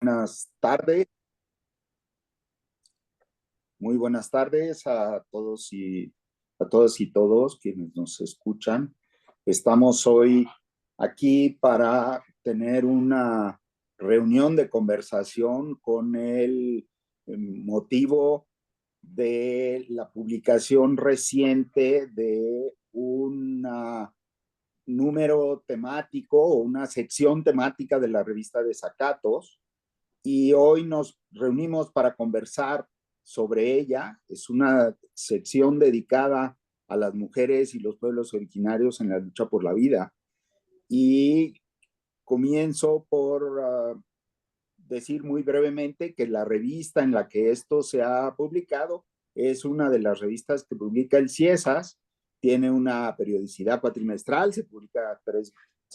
Buenas tardes. Muy buenas tardes a todos y todos quienes nos escuchan. Estamos hoy aquí para tener una reunión de conversación con el motivo de la publicación reciente de un número temático o una sección temática de la revista Desacatos, y hoy nos reunimos para conversar sobre ella. Es una sección dedicada a las mujeres y los pueblos originarios en la lucha por la vida. Y comienzo por decir muy brevemente que la revista en la que esto se ha publicado es una de las revistas que publica el CIESAS. Tiene una periodicidad cuatrimestral, se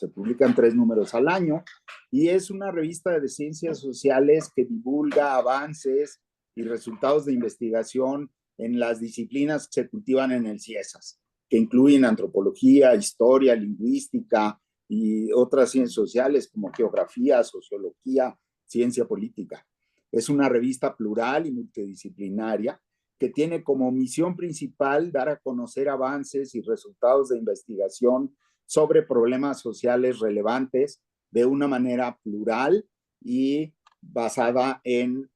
publican 3 números al año, y es una revista de ciencias sociales que divulga avances y resultados de investigación en las disciplinas que se cultivan en el CIESAS, que incluyen antropología, historia, lingüística y otras ciencias sociales como geografía, sociología, ciencia política. Es una revista plural y multidisciplinaria que tiene como misión principal dar a conocer avances y resultados de investigación sobre problemas sociales relevantes de una manera plural y basada en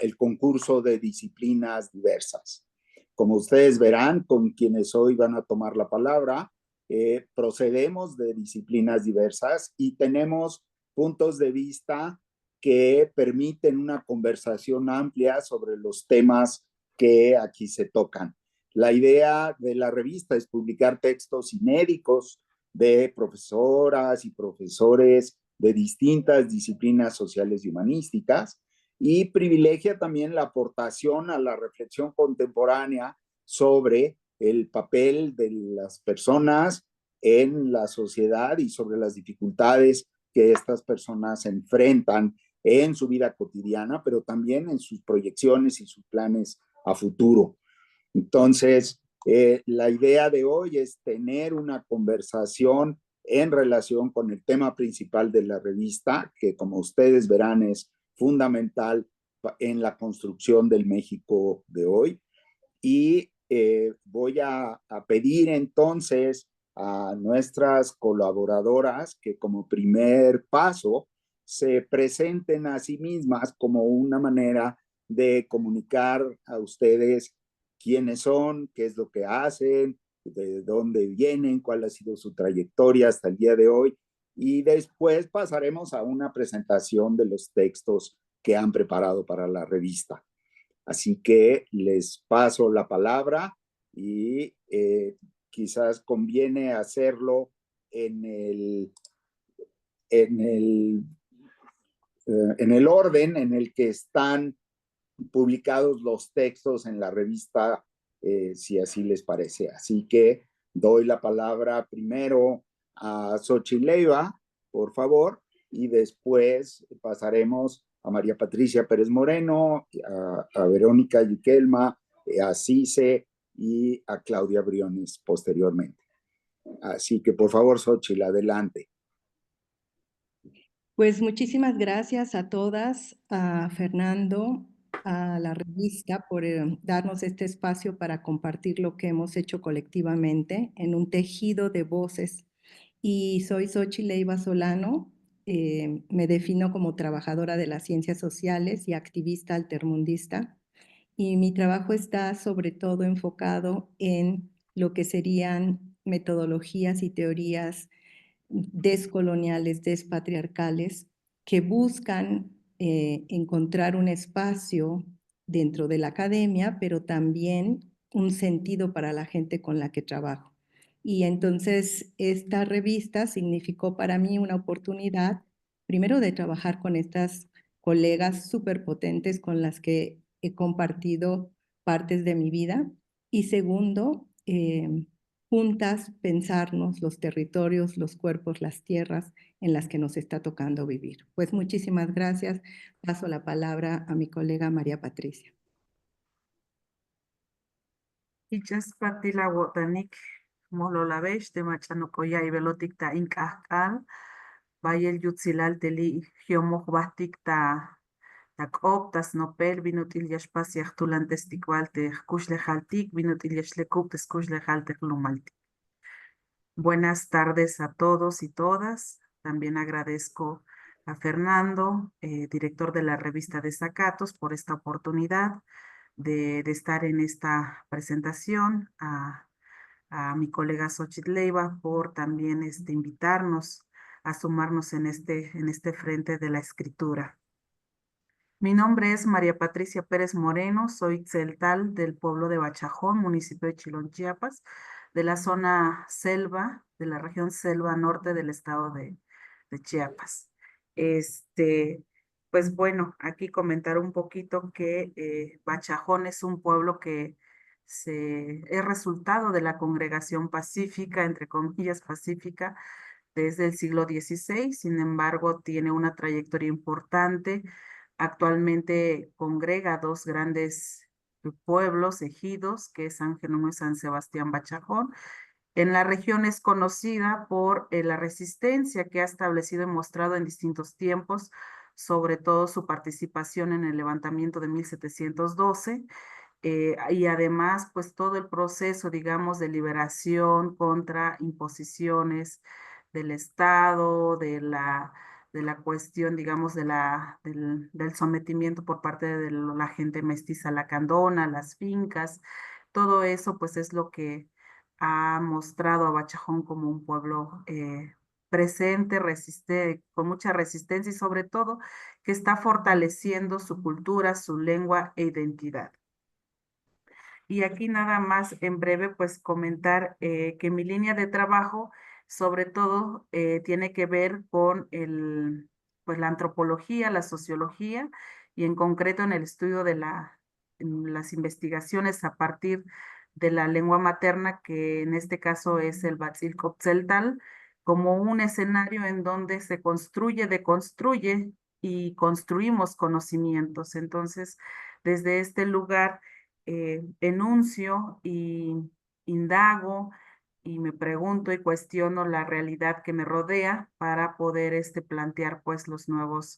el concurso de disciplinas diversas. Como ustedes verán, con quienes hoy van a tomar la palabra, procedemos de disciplinas diversas y tenemos puntos de vista que permiten una conversación amplia sobre los temas que aquí se tocan. La idea de la revista es publicar textos inéditos de profesoras y profesores de distintas disciplinas sociales y humanísticas, y privilegia también la aportación a la reflexión contemporánea sobre el papel de las personas en la sociedad y sobre las dificultades que estas personas enfrentan en su vida cotidiana, pero también en sus proyecciones y sus planes a futuro. Entonces, la idea de hoy es tener una conversación en relación con el tema principal de la revista, que como ustedes verán es fundamental en la construcción del México de hoy. Y voy a pedir entonces a nuestras colaboradoras que como primer paso se presenten a sí mismas como una manera de comunicar a ustedes quiénes son, qué es lo que hacen, de dónde vienen, cuál ha sido su trayectoria hasta el día de hoy, y después pasaremos a una presentación de los textos que han preparado para la revista. Así que les paso la palabra y quizás conviene hacerlo en en el, en el orden en el que están publicados los textos en la revista, si así les parece. Así que doy la palabra primero a Xochitl Leiva, por favor, y después pasaremos a María Patricia Pérez Moreno, a Verónica Yiquelma, a Cice y a Claudia Briones posteriormente. Así que, por favor, Xochitl, adelante. Pues muchísimas gracias a todas, a Fernando, a la revista por darnos este espacio para compartir lo que hemos hecho colectivamente en un tejido de voces. Y soy Xochitl Leiva Solano, me defino como trabajadora de las ciencias sociales y activista altermundista. Y mi trabajo está sobre todo enfocado en lo que serían metodologías y teorías descoloniales, despatriarcales, que buscan encontrar un espacio dentro de la academia, pero también un sentido para la gente con la que trabajo. Y entonces esta revista significó para mí una oportunidad, primero de trabajar con estas colegas súper potentes con las que he compartido partes de mi vida, y segundo, juntas pensarnos los territorios, los cuerpos, las tierras en las que nos está tocando vivir. Pues muchísimas gracias. Paso la palabra a mi colega María Patricia. Ichas partila wotanik mololavesh de machanocoya y velotic ta incascal, bayel yutzilal teli giomok bastic ta tak optas nopel vinut ilyash pasiach tulantes ticualtej kuxlejaltik vinut ilyash lekuptes kuxlejaltej lumaltik. Buenas tardes a todos y todas. También agradezco a Fernando, director de la revista Desacatos, por esta oportunidad de estar en esta presentación, a mi colega Xochitl Leiva por también invitarnos a sumarnos en este frente de la escritura. Mi nombre es María Patricia Pérez Moreno, soy tzeltal del pueblo de Bachajón, municipio de Chilón, Chiapas, de la zona selva, de la región selva norte del estado de Chiapas. Pues bueno, aquí comentar un poquito que Bachajón es un pueblo que es resultado de la congregación pacífica, entre comillas pacífica, desde el siglo XVI, sin embargo, tiene una trayectoria importante. Actualmente congrega dos grandes pueblos, ejidos, que es San Jerónimo y San Sebastián Bachajón. En la región es conocida por la resistencia que ha establecido y mostrado en distintos tiempos, sobre todo su participación en el levantamiento de 1712, y además, pues todo el proceso, digamos, de liberación contra imposiciones del Estado, de la cuestión, digamos, del sometimiento por parte de la gente mestiza lacandona, las fincas, todo eso, pues es lo que ha mostrado a Bachajón como un pueblo presente, con mucha resistencia y sobre todo que está fortaleciendo su cultura, su lengua e identidad. Y aquí nada más en breve, pues comentar que mi línea de trabajo sobre todo tiene que ver con pues, la antropología, la sociología y en concreto en el estudio de en las investigaciones a partir de la lengua materna, que en este caso es el Batzilcoptzeltal, como un escenario en donde se construye, deconstruye y construimos conocimientos. Entonces, desde este lugar enuncio y indago y me pregunto y cuestiono la realidad que me rodea para poder plantear pues los nuevos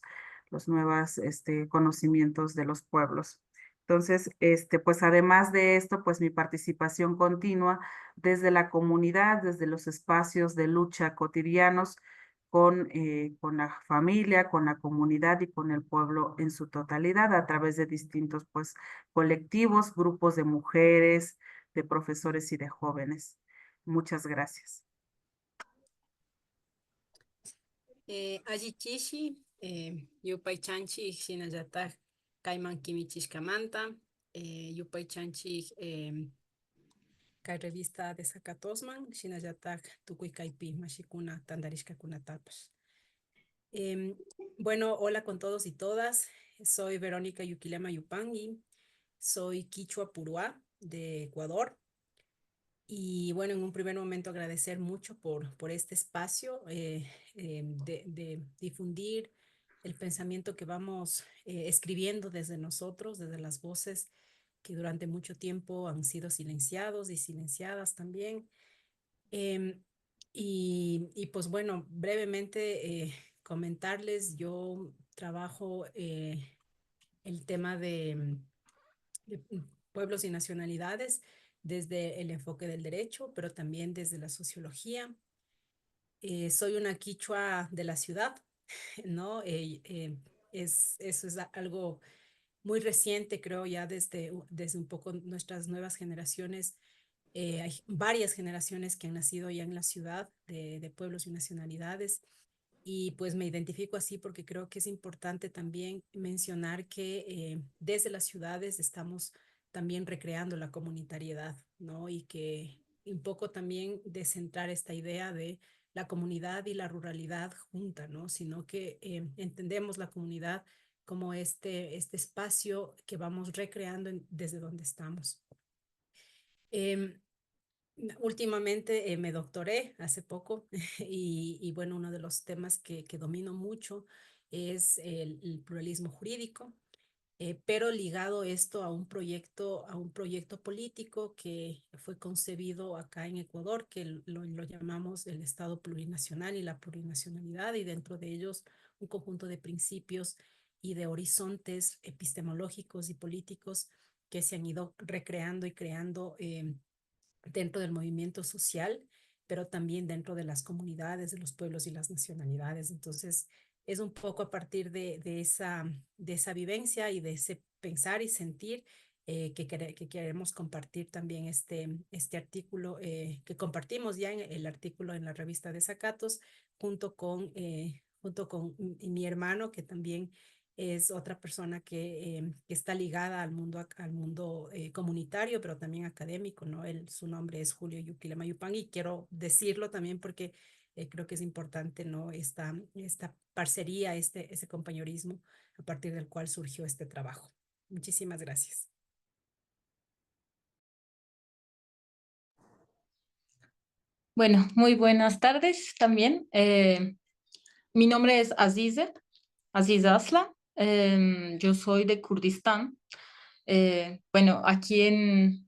conocimientos de los pueblos. Entonces, pues además de esto, pues mi participación continua desde la comunidad, desde los espacios de lucha cotidianos, con la familia, con la comunidad y con el pueblo en su totalidad a través de distintos pues colectivos, grupos de mujeres, de profesores y de jóvenes. Muchas gracias. Alli chishi, yupay chanchi, shinallata kayman kimichishkamanta, yupay chanchi kay revista Desacatosman, shinallata tukuy kaypi mashikuna tandarishkakunatapash. Bueno, hola con todos y todas. Soy Verónica Yuquilema Yupangi. Soy quichua puruá de Ecuador. Y bueno, en un primer momento agradecer mucho por este espacio de difundir el pensamiento que vamos escribiendo desde nosotros, desde las voces que durante mucho tiempo han sido silenciados y silenciadas también. Y pues bueno, brevemente comentarles, yo trabajo el tema de pueblos y nacionalidades desde el enfoque del derecho, pero también desde la sociología. Soy una quichua de la ciudad, ¿no? Eso es algo muy reciente, creo, ya desde un poco nuestras nuevas generaciones. Hay varias generaciones que han nacido ya en la ciudad de pueblos y nacionalidades. Y pues me identifico así porque creo que es importante también mencionar que desde las ciudades estamos también recreando la comunitariedad, ¿no? Y que un poco también descentrar esta idea de la comunidad y la ruralidad junta, ¿no? Sino que entendemos la comunidad como este espacio que vamos recreando desde donde estamos. Últimamente me doctoré hace poco y bueno, uno de los temas que domino mucho es el pluralismo jurídico, pero ligado esto a un proyecto político que fue concebido acá en Ecuador, que lo llamamos el Estado plurinacional y la plurinacionalidad, y dentro de ellos un conjunto de principios y de horizontes epistemológicos y políticos que se han ido recreando y creando dentro del movimiento social, pero también dentro de las comunidades, de los pueblos y las nacionalidades. Entonces, es un poco a partir de esa vivencia y de ese pensar y sentir que queremos compartir también este artículo que compartimos ya en el artículo en la revista Desacatos, junto con mi hermano, que también es otra persona que está ligada al mundo comunitario, pero también académico, ¿no? Su nombre es Julio Yukile Mayupán, y quiero decirlo también porque creo que es importante, ¿no? Esta parcería, ese compañerismo a partir del cual surgió este trabajo. Muchísimas gracias. Bueno, muy buenas tardes también. Mi nombre es Aziz Aslan. Yo soy de Kurdistán. Bueno, aquí en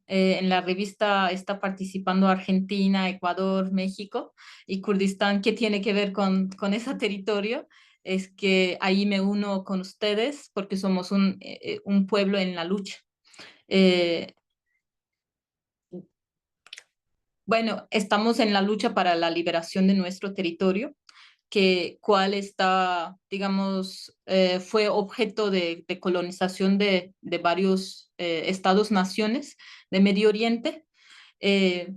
la revista está participando Argentina, Ecuador, México y Kurdistán. ¿Qué tiene que ver con ese territorio? Es que ahí me uno con ustedes porque somos un pueblo en la lucha. Eh, bueno, estamos en la lucha para la liberación de nuestro territorio, cual está, digamos, fue objeto de colonización de varios estados-naciones de Medio Oriente. eh,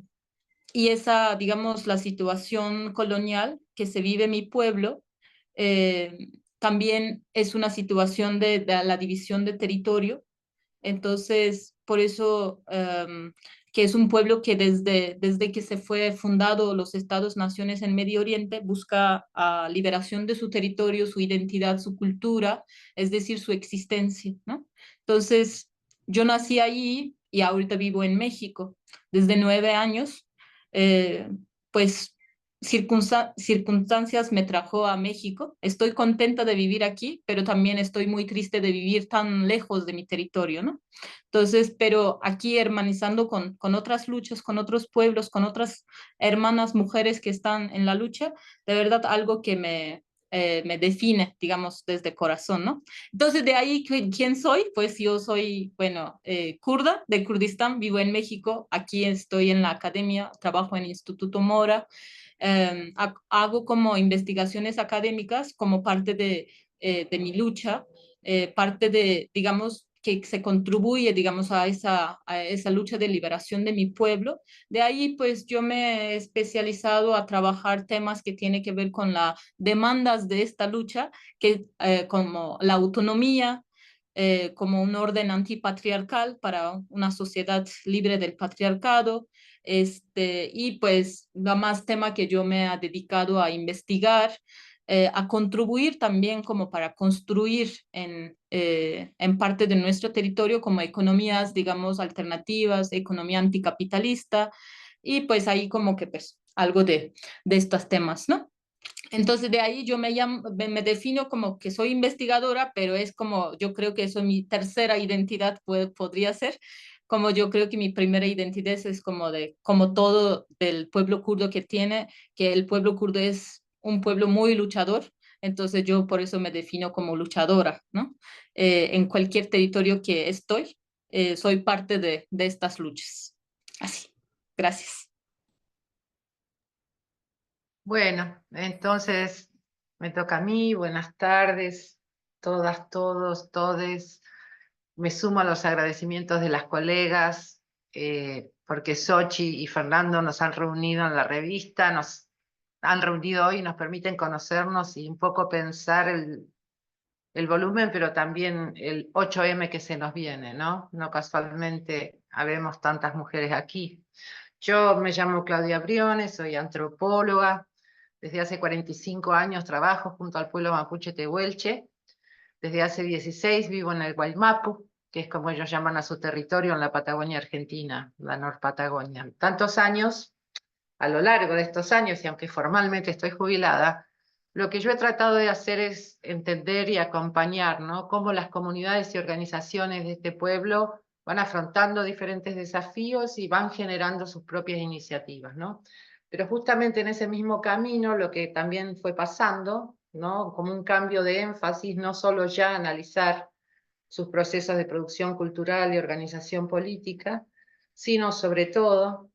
y esa, digamos, la situación colonial que se vive en mi pueblo, también es una situación de la división de territorio. Entonces, por eso que es un pueblo que desde que se fue fundado los estados-naciones en Medio Oriente busca liberación de su territorio, su identidad, su cultura, es decir, su existencia, ¿no? Entonces, yo nací allí y ahorita vivo en México desde 9 años. eh, pues circunstancias me trajo a México. Estoy contenta de vivir aquí, pero también estoy muy triste de vivir tan lejos de mi territorio, ¿no? Entonces, pero aquí hermanizando con otras luchas, con otros pueblos, con otras hermanas mujeres que están en la lucha, de verdad algo que me define, digamos, desde corazón, ¿no? Entonces, de ahí, ¿quién soy? Pues yo soy, bueno, kurda de Kurdistán, vivo en México, aquí estoy en la academia, trabajo en Instituto Mora, hago como investigaciones académicas como parte de mi lucha, parte de, digamos, que se contribuye, digamos, a esa lucha de liberación de mi pueblo. De ahí, pues, yo me he especializado a trabajar temas que tienen que ver con las demandas de esta lucha, como la autonomía, como un orden antipatriarcal para una sociedad libre del patriarcado, y pues la más tema que yo me he dedicado a investigar, a contribuir también como para construir en parte de nuestro territorio como economías, digamos, alternativas, economía anticapitalista, y pues ahí como que pues algo de estos temas, ¿no? Entonces de ahí yo me defino como que soy investigadora, pero es como, yo creo que eso es mi tercera identidad, podría ser, como yo creo que mi primera identidad es como todo del pueblo kurdo que el pueblo kurdo es un pueblo muy luchador, entonces yo por eso me defino como luchadora, ¿no? En cualquier territorio que estoy, soy parte de estas luchas. Así, gracias. Bueno, entonces me toca a mí. Buenas tardes, todas, todos, todes. Me sumo a los agradecimientos de las colegas, porque Xochi y Fernando nos han reunido en la revista, nos han reunido hoy y nos permiten conocernos y un poco pensar el volumen, pero también el 8M que se nos viene, ¿no? No casualmente habemos tantas mujeres aquí. Yo me llamo Claudia Briones, soy antropóloga. Desde hace 45 años trabajo junto al pueblo mapuche tehuelche. Desde hace 16 vivo en el Guaymapu, que es como ellos llaman a su territorio en la Patagonia Argentina, la Norpatagonia. Tantos años, a lo largo de estos años, y aunque formalmente estoy jubilada, lo que yo he tratado de hacer es entender y acompañar, ¿no? Cómo las comunidades y organizaciones de este pueblo van afrontando diferentes desafíos y van generando sus propias iniciativas, ¿no? Pero justamente en ese mismo camino, lo que también fue pasando ¿no? Como un cambio de énfasis, no solo ya analizar sus procesos de producción cultural y organización política, sino sobre todo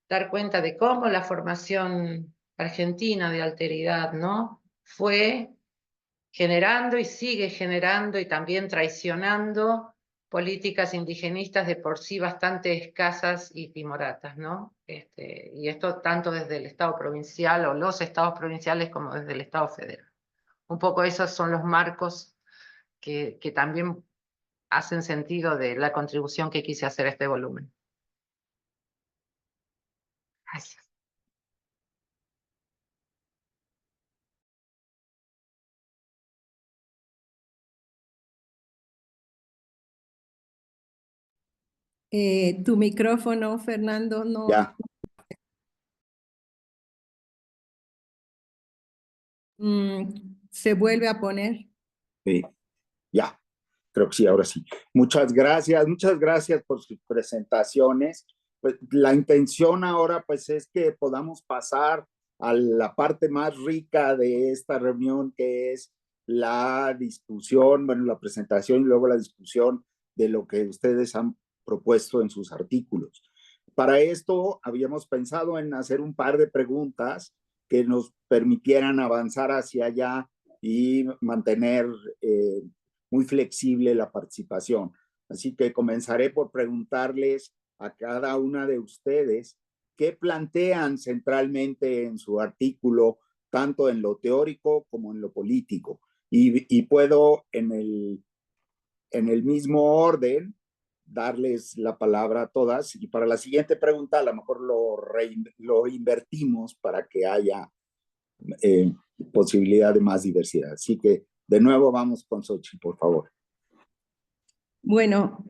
dar cuenta de cómo la formación argentina de alteridad, ¿no? Fue generando y sigue generando y también traicionando políticas indigenistas de por sí bastante escasas y timoratas, ¿no? Y esto tanto desde el Estado provincial o los estados provinciales como desde el Estado federal. Un poco esos son los marcos que también hacen sentido de la contribución que quise hacer a este volumen. Gracias. Tu micrófono, Fernando, no. Ya, Se vuelve a poner. sí, ya. Creo que sí, ahora sí. Muchas gracias por sus presentaciones. Pues, la intención ahora pues es que podamos pasar a la parte más rica de esta reunión, que es la discusión, bueno, la presentación y luego la discusión de lo que ustedes han propuesto en sus artículos. Para esto habíamos pensado en hacer un par de preguntas que nos permitieran avanzar hacia allá y mantener muy flexible la participación. Así que comenzaré por preguntarles a cada una de ustedes qué plantean centralmente en su artículo, tanto en lo teórico como en lo político. Y puedo en el mismo orden darles la palabra a todas. Y para la siguiente pregunta, a lo mejor lo invertimos para que haya posibilidad de más diversidad. Así que de nuevo vamos con Xochitl, por favor. Bueno,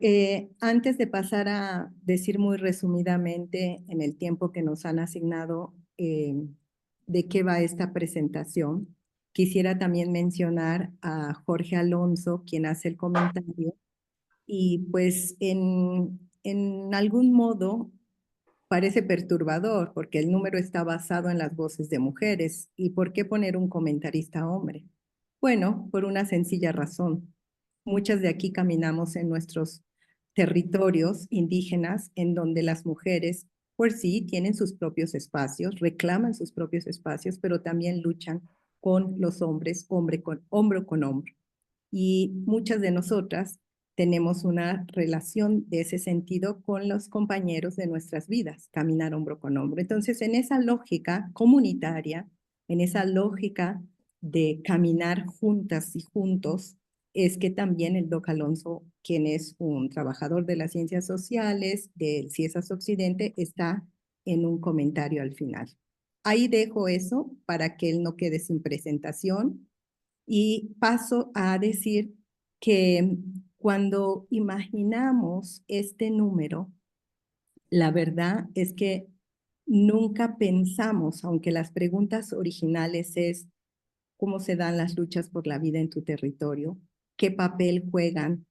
antes de pasar a decir muy resumidamente en el tiempo que nos han asignado de qué va esta presentación, quisiera también mencionar a Jorge Alonso, quien hace el comentario, y pues en algún modo parece perturbador porque el número está basado en las voces de mujeres. ¿Y por qué poner un comentarista hombre? Bueno, por una sencilla razón. Muchas de aquí caminamos en nuestros territorios indígenas en donde las mujeres por sí tienen sus propios espacios, reclaman sus propios espacios, pero también luchan con los hombres, hombro con hombro. Y muchas de nosotras tenemos una relación de ese sentido con los compañeros de nuestras vidas, caminar hombro con hombro. Entonces, en esa lógica comunitaria, en esa lógica de caminar juntas y juntos, es que también el Doc Alonso, quien es un trabajador de las ciencias sociales del CIESAS Occidente, está en un comentario al final. Ahí dejo eso para que él no quede sin presentación y paso a decir que cuando imaginamos este número, la verdad es que nunca pensamos, aunque las preguntas originales es cómo se dan las luchas por la vida en tu territorio, qué papel juegan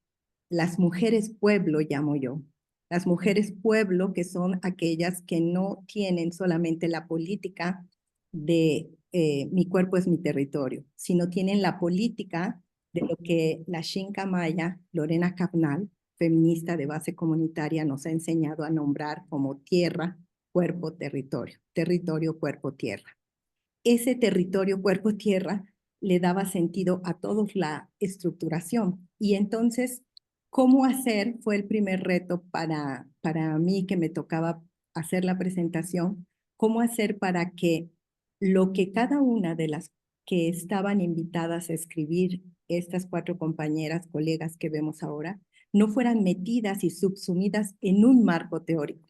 las mujeres pueblo, llamo yo. Las mujeres pueblo, que son aquellas que no tienen solamente la política de mi cuerpo es mi territorio, sino tienen la política de lo que la Xinca Maya, Lorena Cabnal, feminista de base comunitaria, nos ha enseñado a nombrar como tierra, cuerpo, territorio, territorio, cuerpo, tierra. Ese territorio, cuerpo, tierra, le daba sentido a toda la estructuración. Y entonces, ¿cómo hacer? Fue el primer reto para mí que me tocaba hacer la presentación. ¿Cómo hacer para que lo que cada una de las que estaban invitadas a escribir, estas 4 compañeras, colegas que vemos ahora, no fueran metidas y subsumidas en un marco teórico,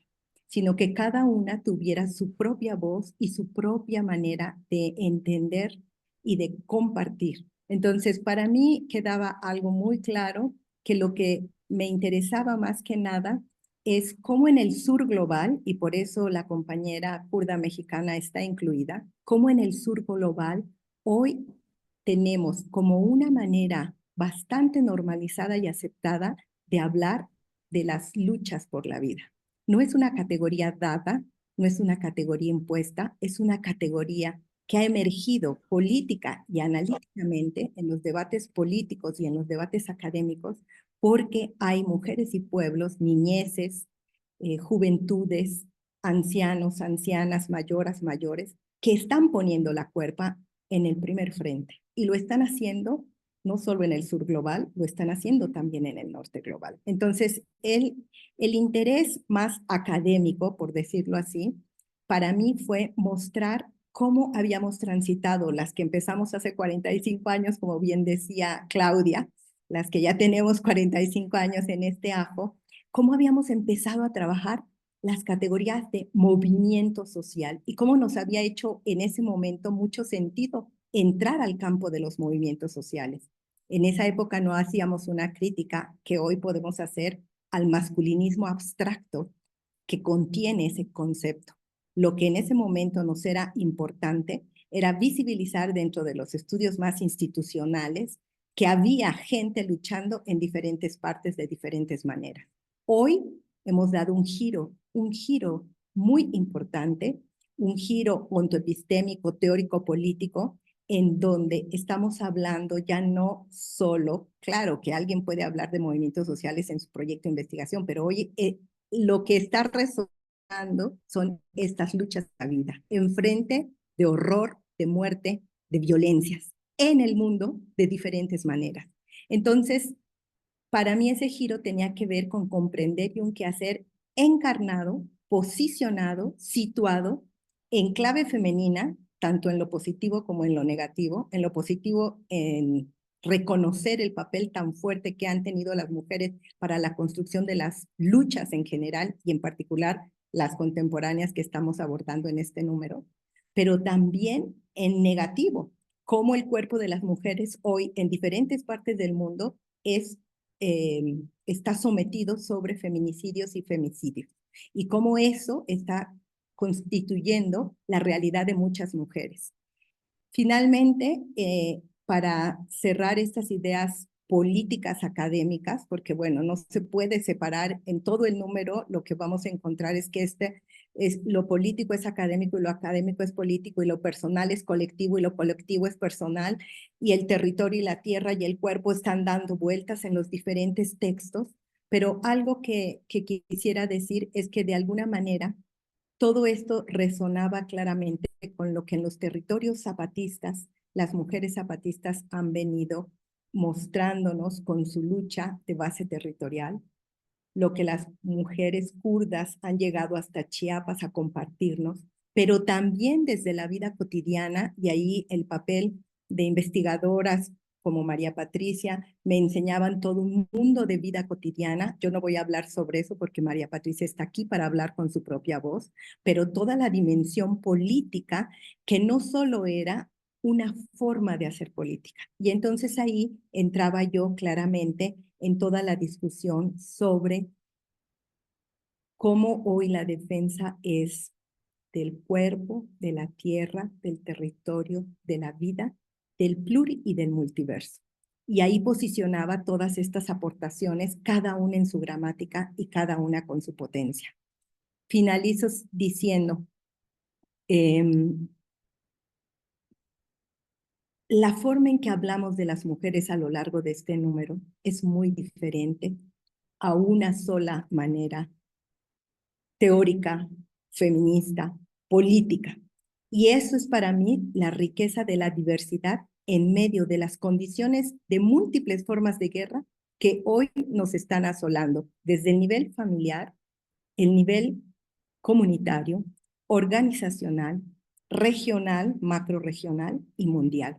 sino que cada una tuviera su propia voz y su propia manera de entender y de compartir? Entonces, para mí quedaba algo muy claro, que lo que me interesaba más que nada es cómo en el sur global, y por eso la compañera kurda mexicana está incluida, cómo en el sur global hoy tenemos como una manera bastante normalizada y aceptada de hablar de las luchas por la vida. No es una categoría dada, no es una categoría impuesta, es una categoría que ha emergido política y analíticamente en los debates políticos y en los debates académicos, porque hay mujeres y pueblos, niñeces, juventudes, ancianos, ancianas, mayores, que están poniendo la cuerpa en el primer frente. Y lo están haciendo no solo en el sur global, lo están haciendo también en el norte global. Entonces, el interés más académico, por decirlo así, para mí fue mostrar cómo habíamos transitado las que empezamos hace 45 años, como bien decía Claudia, las que ya tenemos 45 años en este ajo, cómo habíamos empezado a trabajar las categorías de movimiento social y cómo nos había hecho en ese momento mucho sentido entrar al campo de los movimientos sociales. En esa época no hacíamos una crítica que hoy podemos hacer al masculinismo abstracto que contiene ese concepto. Lo que en ese momento nos era importante era visibilizar dentro de los estudios más institucionales que había gente luchando en diferentes partes de diferentes maneras. Hoy hemos dado un giro muy importante, un giro ontoepistémico, teórico, político, en donde estamos hablando ya no solo, claro que alguien puede hablar de movimientos sociales en su proyecto de investigación, pero hoy lo que está resonando son estas luchas de la vida, enfrente de horror, de muerte, de violencias, en el mundo de diferentes maneras. Entonces, para mí ese giro tenía que ver con comprender y un quehacer encarnado, posicionado, situado en clave femenina, tanto en lo positivo como en lo negativo. En lo positivo, en reconocer el papel tan fuerte que han tenido las mujeres para la construcción de las luchas en general y en particular las contemporáneas que estamos abordando en este número, pero también en negativo, cómo el cuerpo de las mujeres hoy en diferentes partes del mundo está sometido sobre feminicidios y femicidios y cómo eso está constituyendo la realidad de muchas mujeres. Finalmente, para cerrar estas ideas políticas académicas, porque bueno, no se puede separar en todo el número, lo que vamos a encontrar es que lo político es académico y lo académico es político y lo personal es colectivo y lo colectivo es personal y el territorio y la tierra y el cuerpo están dando vueltas en los diferentes textos, pero algo que quisiera decir es que de alguna manera todo esto resonaba claramente con lo que en los territorios zapatistas, las mujeres zapatistas han venido mostrándonos con su lucha de base territorial, lo que las mujeres kurdas han llegado hasta Chiapas a compartirnos, pero también desde la vida cotidiana, y ahí el papel de investigadoras como María Patricia me enseñaban todo un mundo de vida cotidiana. Yo no voy a hablar sobre eso porque María Patricia está aquí para hablar con su propia voz, pero toda la dimensión política que no solo era una forma de hacer política. Y entonces ahí entraba yo claramente en toda la discusión sobre cómo hoy la defensa es del cuerpo, de la tierra, del territorio, de la vida, del pluri y del multiverso. Y ahí posicionaba todas estas aportaciones, cada una en su gramática y cada una con su potencia. Finalizo diciendo, la forma en que hablamos de las mujeres a lo largo de este número es muy diferente a una sola manera teórica, feminista, política. Y eso es para mí la riqueza de la diversidad en medio de las condiciones de múltiples formas de guerra que hoy nos están asolando, desde el nivel familiar, el nivel comunitario, organizacional, regional, macrorregional y mundial.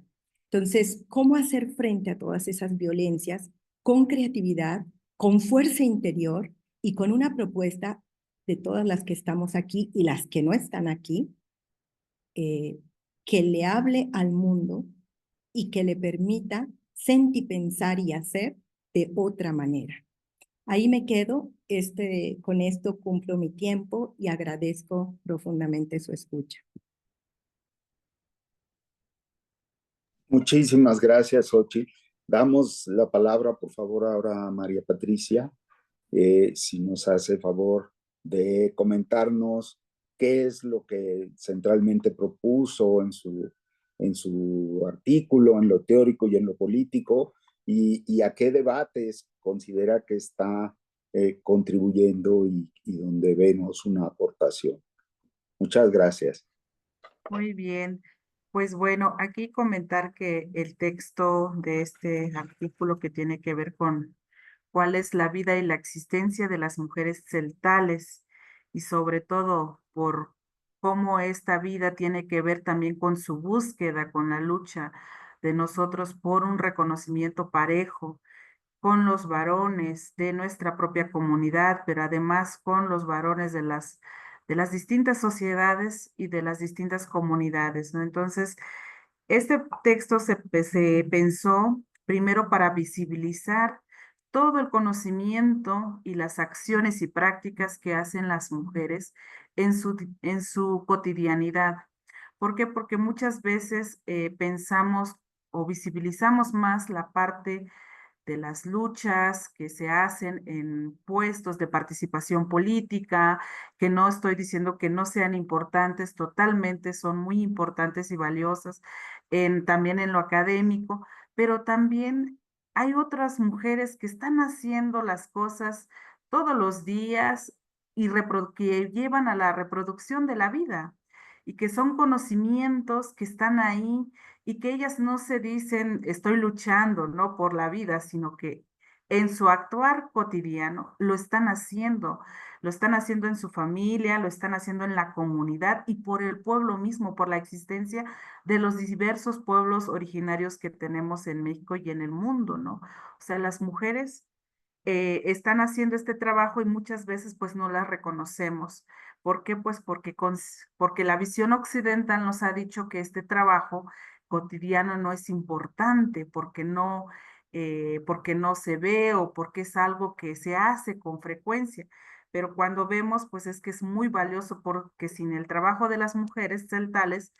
Entonces, ¿cómo hacer frente a todas esas violencias con creatividad, con fuerza interior y con una propuesta de todas las que estamos aquí y las que no están aquí, que le hable al mundo y que le permita sentir, pensar y hacer de otra manera? Ahí me quedo, con esto cumplo mi tiempo y agradezco profundamente su escucha. Muchísimas gracias, Xochitl. Damos la palabra, por favor, ahora a María Patricia, si nos hace favor de comentarnos qué es lo que centralmente propuso en su artículo, en lo teórico y en lo político, y a qué debates considera que está contribuyendo y donde vemos una aportación. Muchas gracias. Muy bien. Pues bueno, aquí comentar que el texto de este artículo que tiene que ver con cuál es la vida y la existencia de las mujeres celtales y sobre todo por cómo esta vida tiene que ver también con su búsqueda, con la lucha de nosotros por un reconocimiento parejo con los varones de nuestra propia comunidad, pero además con los varones de las distintas sociedades y de las distintas comunidades, ¿no? Entonces, este texto se pensó primero para visibilizar todo el conocimiento y las acciones y prácticas que hacen las mujeres en su cotidianidad. ¿Por qué? Porque muchas veces pensamos o visibilizamos más la parte de las luchas que se hacen en puestos de participación política, que no estoy diciendo que no sean importantes, totalmente son muy importantes y valiosas, también en lo académico, pero también hay otras mujeres que están haciendo las cosas todos los días y que llevan a la reproducción de la vida y que son conocimientos que están ahí y que ellas no se dicen estoy luchando, ¿no? Por la vida, sino que en su actuar cotidiano lo están haciendo en su familia, lo están haciendo en la comunidad y por el pueblo mismo, por la existencia de los diversos pueblos originarios que tenemos en México y en el mundo, ¿no? O sea, las mujeres están haciendo este trabajo y muchas veces pues no las reconocemos. ¿Por qué? Pues porque la visión occidental nos ha dicho que este trabajo cotidiano no es importante, porque no se ve o porque es algo que se hace con frecuencia. Pero cuando vemos, pues es que es muy valioso porque sin el trabajo de las mujeres celtales,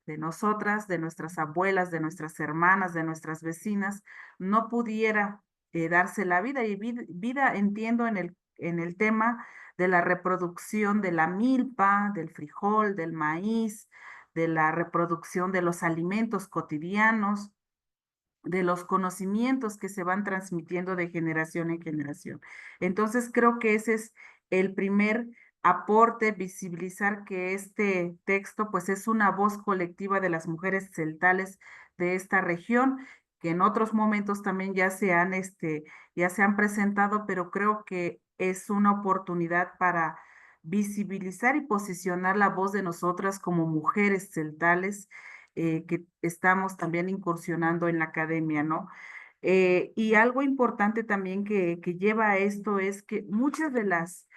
de nosotras, de nuestras abuelas, de nuestras hermanas, de nuestras vecinas, no pudiera darse la vida. Y vida entiendo en el tema de la reproducción de la milpa, del frijol, del maíz, de la reproducción de los alimentos cotidianos, de los conocimientos que se van transmitiendo de generación en generación. Entonces, creo que ese es el primer aporte, visibilizar que este texto pues es una voz colectiva de las mujeres celtales de esta región, que en otros momentos también ya se han presentado, pero creo que es una oportunidad para visibilizar y posicionar la voz de nosotras como mujeres celtales que estamos también incursionando en la academia, ¿no? Y algo importante también que lleva a esto es que muchas de las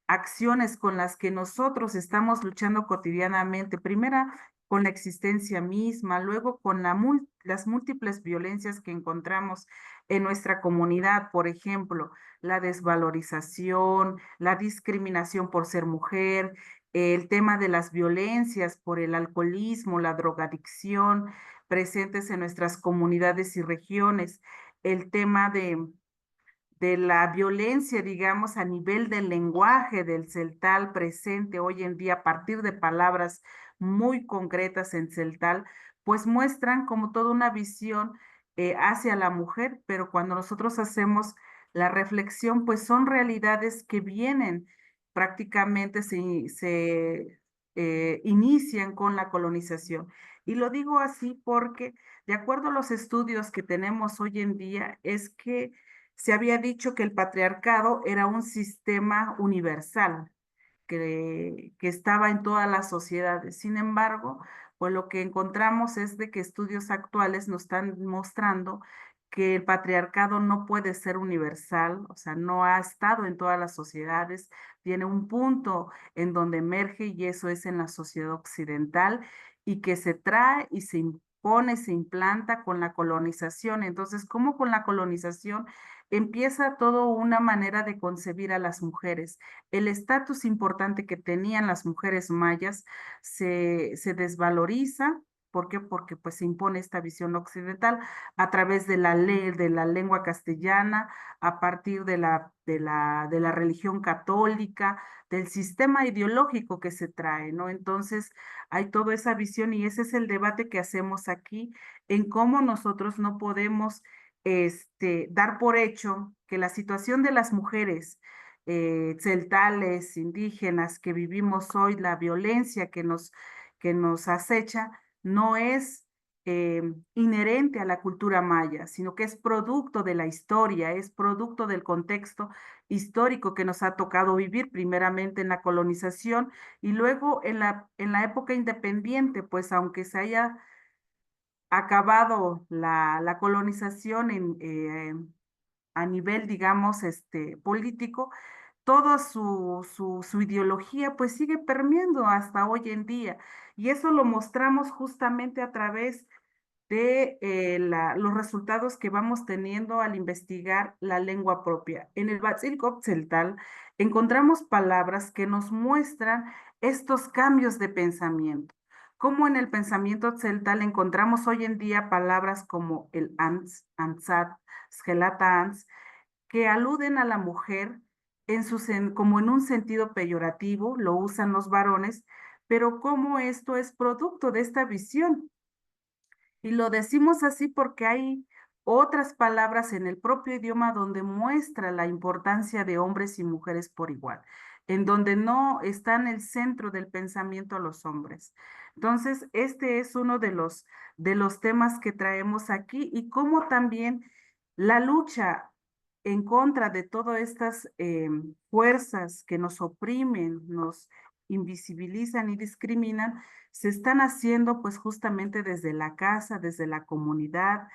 acciones con las que nosotros estamos luchando cotidianamente, primera con la existencia misma, luego con las múltiples violencias que encontramos en nuestra comunidad, por ejemplo, la desvalorización, la discriminación por ser mujer, el tema de las violencias por el alcoholismo, la drogadicción presentes en nuestras comunidades y regiones, el tema de la violencia, digamos, a nivel del lenguaje del celtal presente hoy en día a partir de palabras muy concretas en celtal, pues muestran como toda una visión hacia la mujer, pero cuando nosotros hacemos la reflexión, pues son realidades que vienen prácticamente, se inician con la colonización. Y lo digo así porque, de acuerdo a los estudios que tenemos hoy en día, es que se había dicho que el patriarcado era un sistema universal, que estaba en todas las sociedades. Sin embargo, pues lo que encontramos es de que estudios actuales nos están mostrando que el patriarcado no puede ser universal, o sea, no ha estado en todas las sociedades, tiene un punto en donde emerge y eso es en la sociedad occidental y que se trae y se impone, se implanta con la colonización. Entonces, ¿cómo con la colonización empieza todo una manera de concebir a las mujeres? El estatus importante que tenían las mujeres mayas se desvaloriza ¿Por qué? Porque pues se impone esta visión occidental a través de la ley, de la lengua castellana, a partir de la religión católica, del sistema ideológico que se trae, ¿no? Entonces hay toda esa visión y ese es el debate que hacemos aquí en cómo nosotros no podemos dar por hecho que la situación de las mujeres celtales, indígenas que vivimos hoy, la violencia que nos acecha, no es inherente a la cultura maya, sino que es producto de la historia, es producto del contexto histórico que nos ha tocado vivir, primeramente en la colonización y luego en la época independiente, pues aunque se haya acabado la colonización a nivel, digamos, político, toda su ideología pues sigue permeando hasta hoy en día. Y eso lo mostramos justamente a través de los resultados que vamos teniendo al investigar la lengua propia. En el Batzilkov Tzeltal encontramos palabras que nos muestran estos cambios de pensamiento. Como en el pensamiento tzeltal encontramos hoy en día palabras como el ants, ansat, sgelata ans, que aluden a la mujer como en un sentido peyorativo, lo usan los varones, pero como esto es producto de esta visión. Y lo decimos así porque hay otras palabras en el propio idioma donde muestra la importancia de hombres y mujeres por igual, en donde no está en el centro del pensamiento los hombres. Entonces, este es uno de los temas que traemos aquí y cómo también la lucha en contra de todas estas fuerzas que nos oprimen, nos invisibilizan y discriminan, se están haciendo pues justamente desde la casa, desde la comunidad,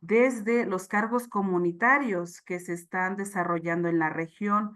desde los cargos comunitarios que se están desarrollando en la región,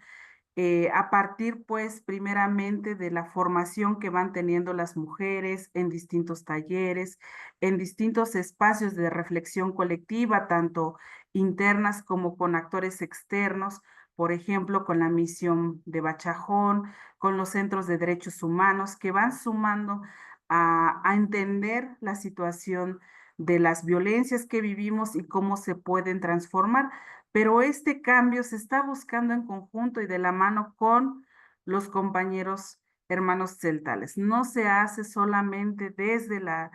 a partir pues primeramente de la formación que van teniendo las mujeres en distintos talleres, en distintos espacios de reflexión colectiva, tanto internas como con actores externos, por ejemplo, con la misión de Bachajón, con los centros de derechos humanos, que van sumando a entender la situación de las violencias que vivimos y cómo se pueden transformar, pero este cambio se está buscando en conjunto y de la mano con los compañeros hermanos celtales. No se hace solamente desde la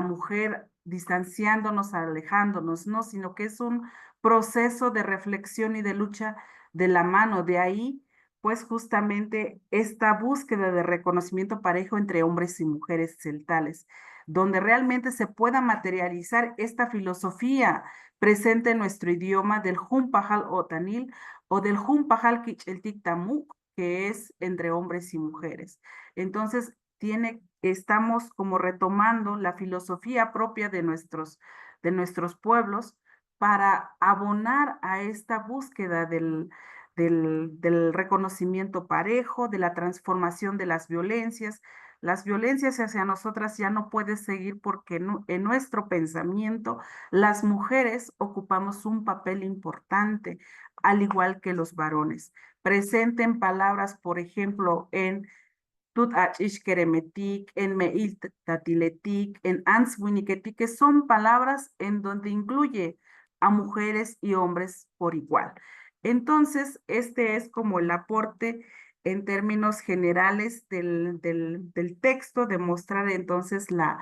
mujer distanciándonos, alejándonos, no, sino que es un proceso de reflexión y de lucha de la mano. De ahí, pues justamente esta búsqueda de reconocimiento parejo entre hombres y mujeres celtales, donde realmente se pueda materializar esta filosofía presente en nuestro idioma del Humpajal Otanil o del Humpajal Kicheltik Tamuk, que es entre hombres y mujeres. Entonces, estamos como retomando la filosofía propia de nuestros pueblos para abonar a esta búsqueda del reconocimiento parejo, de la transformación de las violencias. Las violencias hacia nosotras ya no puede seguir porque en nuestro pensamiento las mujeres ocupamos un papel importante, al igual que los varones. Presenten palabras, por ejemplo, en Tut Achish Keremetik, en Meil Tatiletik, en Answiniketik, que son palabras en donde incluye a mujeres y hombres por igual. Entonces, este es como el aporte en términos generales del texto, de mostrar entonces la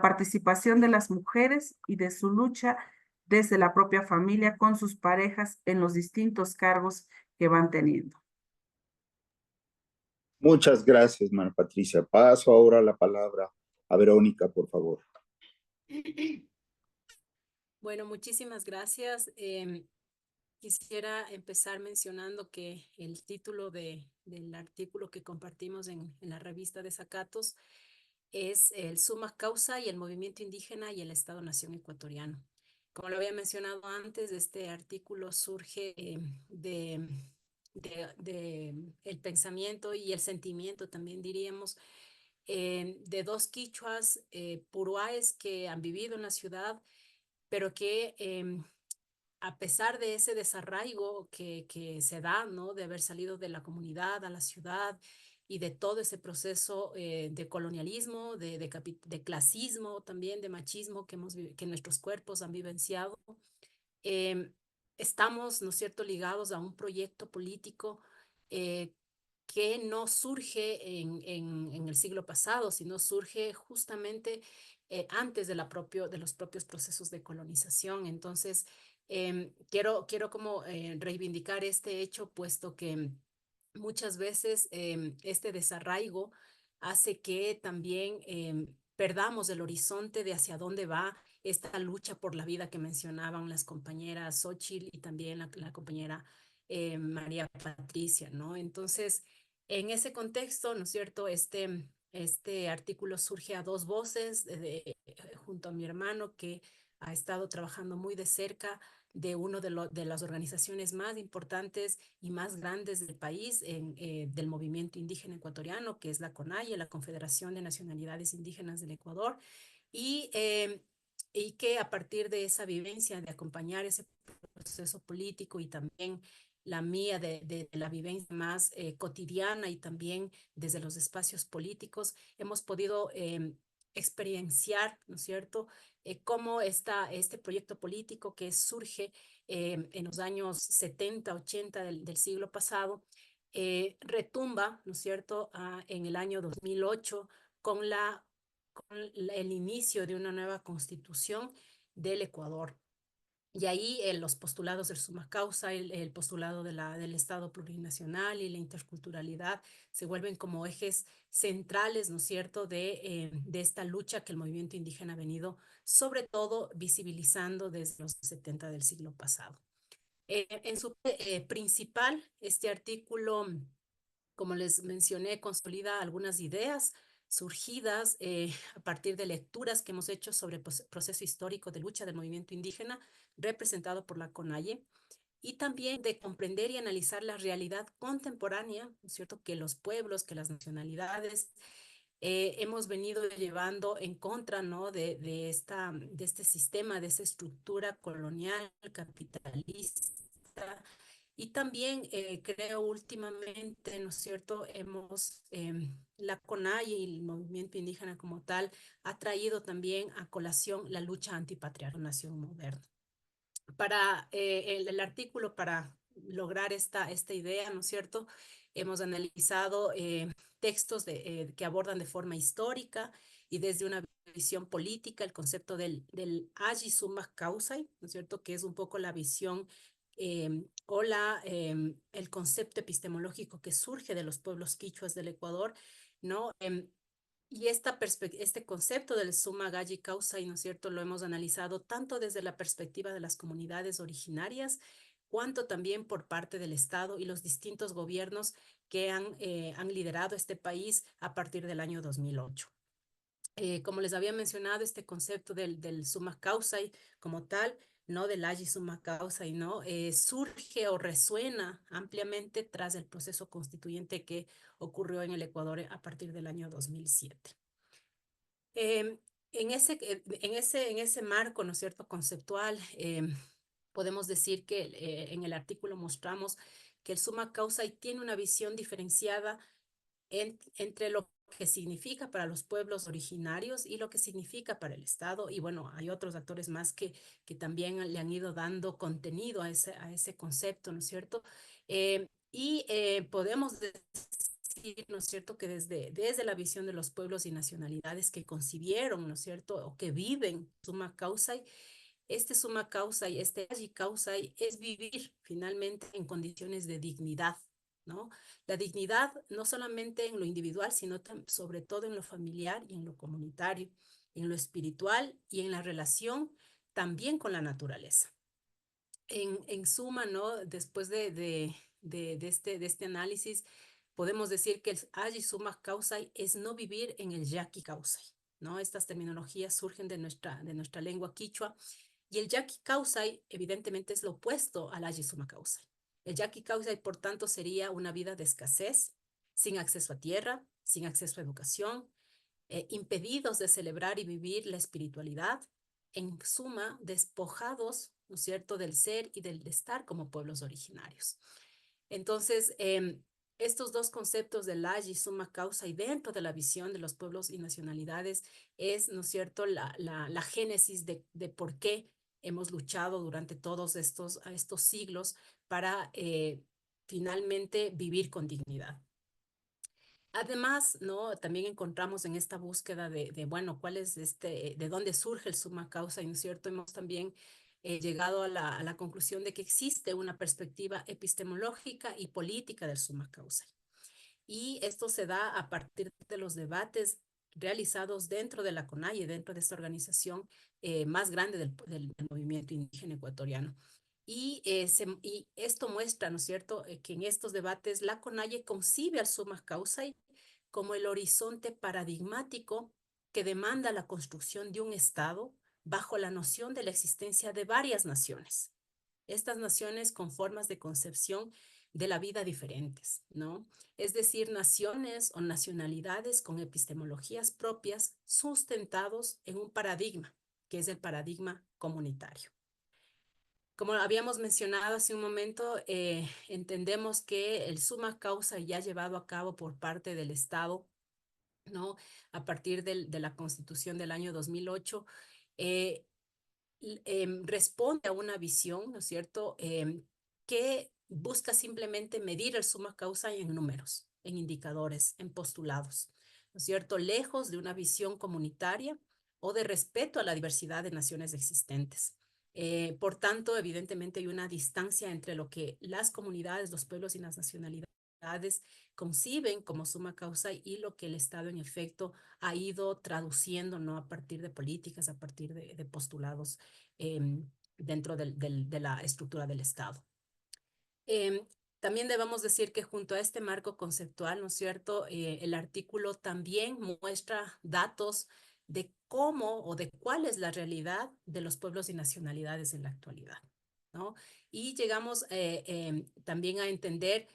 participación de las mujeres y de su lucha desde la propia familia con sus parejas en los distintos cargos que van teniendo. Muchas gracias, María Patricia. Paso ahora la palabra a Verónica, por favor. Bueno, muchísimas gracias. Quisiera empezar mencionando que el título del artículo que compartimos en la revista de Zacatos es el Suma Causa y el movimiento indígena y el Estado-Nación ecuatoriano. Como lo había mencionado antes, este artículo surge de el pensamiento y el sentimiento, también diríamos, de dos quichuas puruáes que han vivido en la ciudad, pero que a pesar de ese desarraigo que se da, ¿no? De haber salido de la comunidad a la ciudad y de todo ese proceso de colonialismo, de clasismo, también de machismo que nuestros cuerpos han vivenciado. Em, Estamos, ¿no es cierto?, ligados a un proyecto político eh, que no surge en el siglo pasado, sino surge justamente antes de los propios procesos de colonización. Entonces, quiero como reivindicar este hecho, puesto que muchas veces este desarraigo hace que también perdamos el horizonte de hacia dónde va esta lucha por la vida que mencionaban las compañeras Xochitl y también la compañera María Patricia, ¿no? Entonces, en ese contexto, ¿no es cierto? Este artículo surge a dos voces, junto a mi hermano, que ha estado trabajando muy de cerca de una de las organizaciones más importantes y más grandes del país, del movimiento indígena ecuatoriano, que es la CONAIE, la Confederación de Nacionalidades Indígenas del Ecuador, y, y que a partir de esa vivencia, de acompañar ese proceso político y también la mía de la vivencia más cotidiana y también desde los espacios políticos, hemos podido experienciar, ¿no es cierto?, cómo este proyecto político que surge en los años 70, 80 del siglo pasado, retumba, ¿no es cierto?, en el año 2008 con el inicio de una nueva constitución del Ecuador. Y ahí los postulados del summa causa, el postulado del Estado plurinacional y la interculturalidad se vuelven como ejes centrales, ¿no es cierto?, de esta lucha que el movimiento indígena ha venido, sobre todo, visibilizando desde los 70 del siglo pasado. En su principal, este artículo, como les mencioné, consolida algunas ideas surgidas a partir de lecturas que hemos hecho sobre el proceso histórico de lucha del movimiento indígena representado por la CONAIE, y también de comprender y analizar la realidad contemporánea, ¿no es cierto?, que los pueblos, que las nacionalidades hemos venido llevando en contra, ¿no?, de este sistema, de esta estructura colonial, capitalista. Y también creo últimamente, ¿no es cierto?, la CONAIE y el movimiento indígena como tal ha traído también a colación la lucha antipatriarcal nación moderna. Para el artículo, para lograr esta idea, ¿no es cierto?, hemos analizado textos que abordan de forma histórica y desde una visión política el concepto del agi summa causae, ¿no es cierto?, que es un poco la visión o el concepto epistemológico que surge de los pueblos quichuas del Ecuador, ¿no? Y este concepto del summa gagi causae, ¿no es cierto?, lo hemos analizado tanto desde la perspectiva de las comunidades originarias, cuanto también por parte del Estado y los distintos gobiernos que han liderado este país a partir del año 2008. Como les había mencionado, este concepto del summa causae como tal, no del agi summa causae, ¿no? Surge o resuena ampliamente tras el proceso constituyente que ocurrió en el Ecuador a partir del año 2007. En ese marco, ¿no es cierto?, conceptual, podemos decir que en el artículo mostramos que el summa causae tiene una visión diferenciada entre lo que significa para los pueblos originarios y lo que significa para el Estado. Y bueno, hay otros actores más que también le han ido dando contenido a ese concepto, ¿no es cierto? Podemos decir, ¿no es cierto?, que desde la visión de los pueblos y nacionalidades que concibieron, ¿no es cierto?, o que viven summa causae, este summa causae, este agi causae es vivir finalmente en condiciones de dignidad, ¿no? La dignidad no solamente en lo individual, sino sobre todo en lo familiar y en lo comunitario, en lo espiritual y en la relación también con la naturaleza. En suma, ¿no?, después de este análisis, podemos decir que el agi summa causae es no vivir en el yaqui causae, ¿no? Estas terminologías surgen de nuestra lengua quichua, y el yaqui causae evidentemente es lo opuesto al agi summa causae. El yaqui causae, por tanto, sería una vida de escasez, sin acceso a tierra, sin acceso a educación, impedidos de celebrar y vivir la espiritualidad, en suma, despojados, ¿no es cierto?, del ser y del estar como pueblos originarios. Entonces, estos dos conceptos de la y summa causa y dentro de la visión de los pueblos y nacionalidades es, ¿no es cierto?, la génesis de por qué hemos luchado durante todos estos siglos para finalmente vivir con dignidad. Además, ¿no? También encontramos en esta búsqueda bueno, cuál es de dónde surge el summa causa, ¿no es cierto? Hemos también llegado a la conclusión de que existe una perspectiva epistemológica y política del summa causa. Y esto se da a partir de los debates realizados dentro de la CONAIE, dentro de esta organización más grande del movimiento indígena ecuatoriano. Y esto muestra, ¿no es cierto?, que en estos debates la CONAIE concibe al summa causa como el horizonte paradigmático que demanda la construcción de un Estado bajo la noción de la existencia de varias naciones. Estas naciones con formas de concepción de la vida diferentes, ¿no? Es decir, naciones o nacionalidades con epistemologías propias sustentados en un paradigma, que es el paradigma comunitario. Como habíamos mencionado hace un momento, entendemos que el summa causa ya llevado a cabo por parte del Estado, ¿no? A partir de la Constitución del año 2008, responde a una visión, ¿no es cierto?, que busca simplemente medir el summa causa en números, en indicadores, en postulados, ¿no es cierto?, lejos de una visión comunitaria o de respeto a la diversidad de naciones existentes. Por tanto, evidentemente hay una distancia entre lo que las comunidades, los pueblos y las nacionalidades conciben como summa causa y lo que el Estado en efecto ha ido traduciendo, ¿no?, a partir de políticas, a partir de postulados dentro de la estructura del Estado. También debemos decir que junto a este marco conceptual, ¿no es cierto?, el artículo también muestra datos de cómo o de cuál es la realidad de los pueblos y nacionalidades en la actualidad, ¿no? Y llegamos también a entender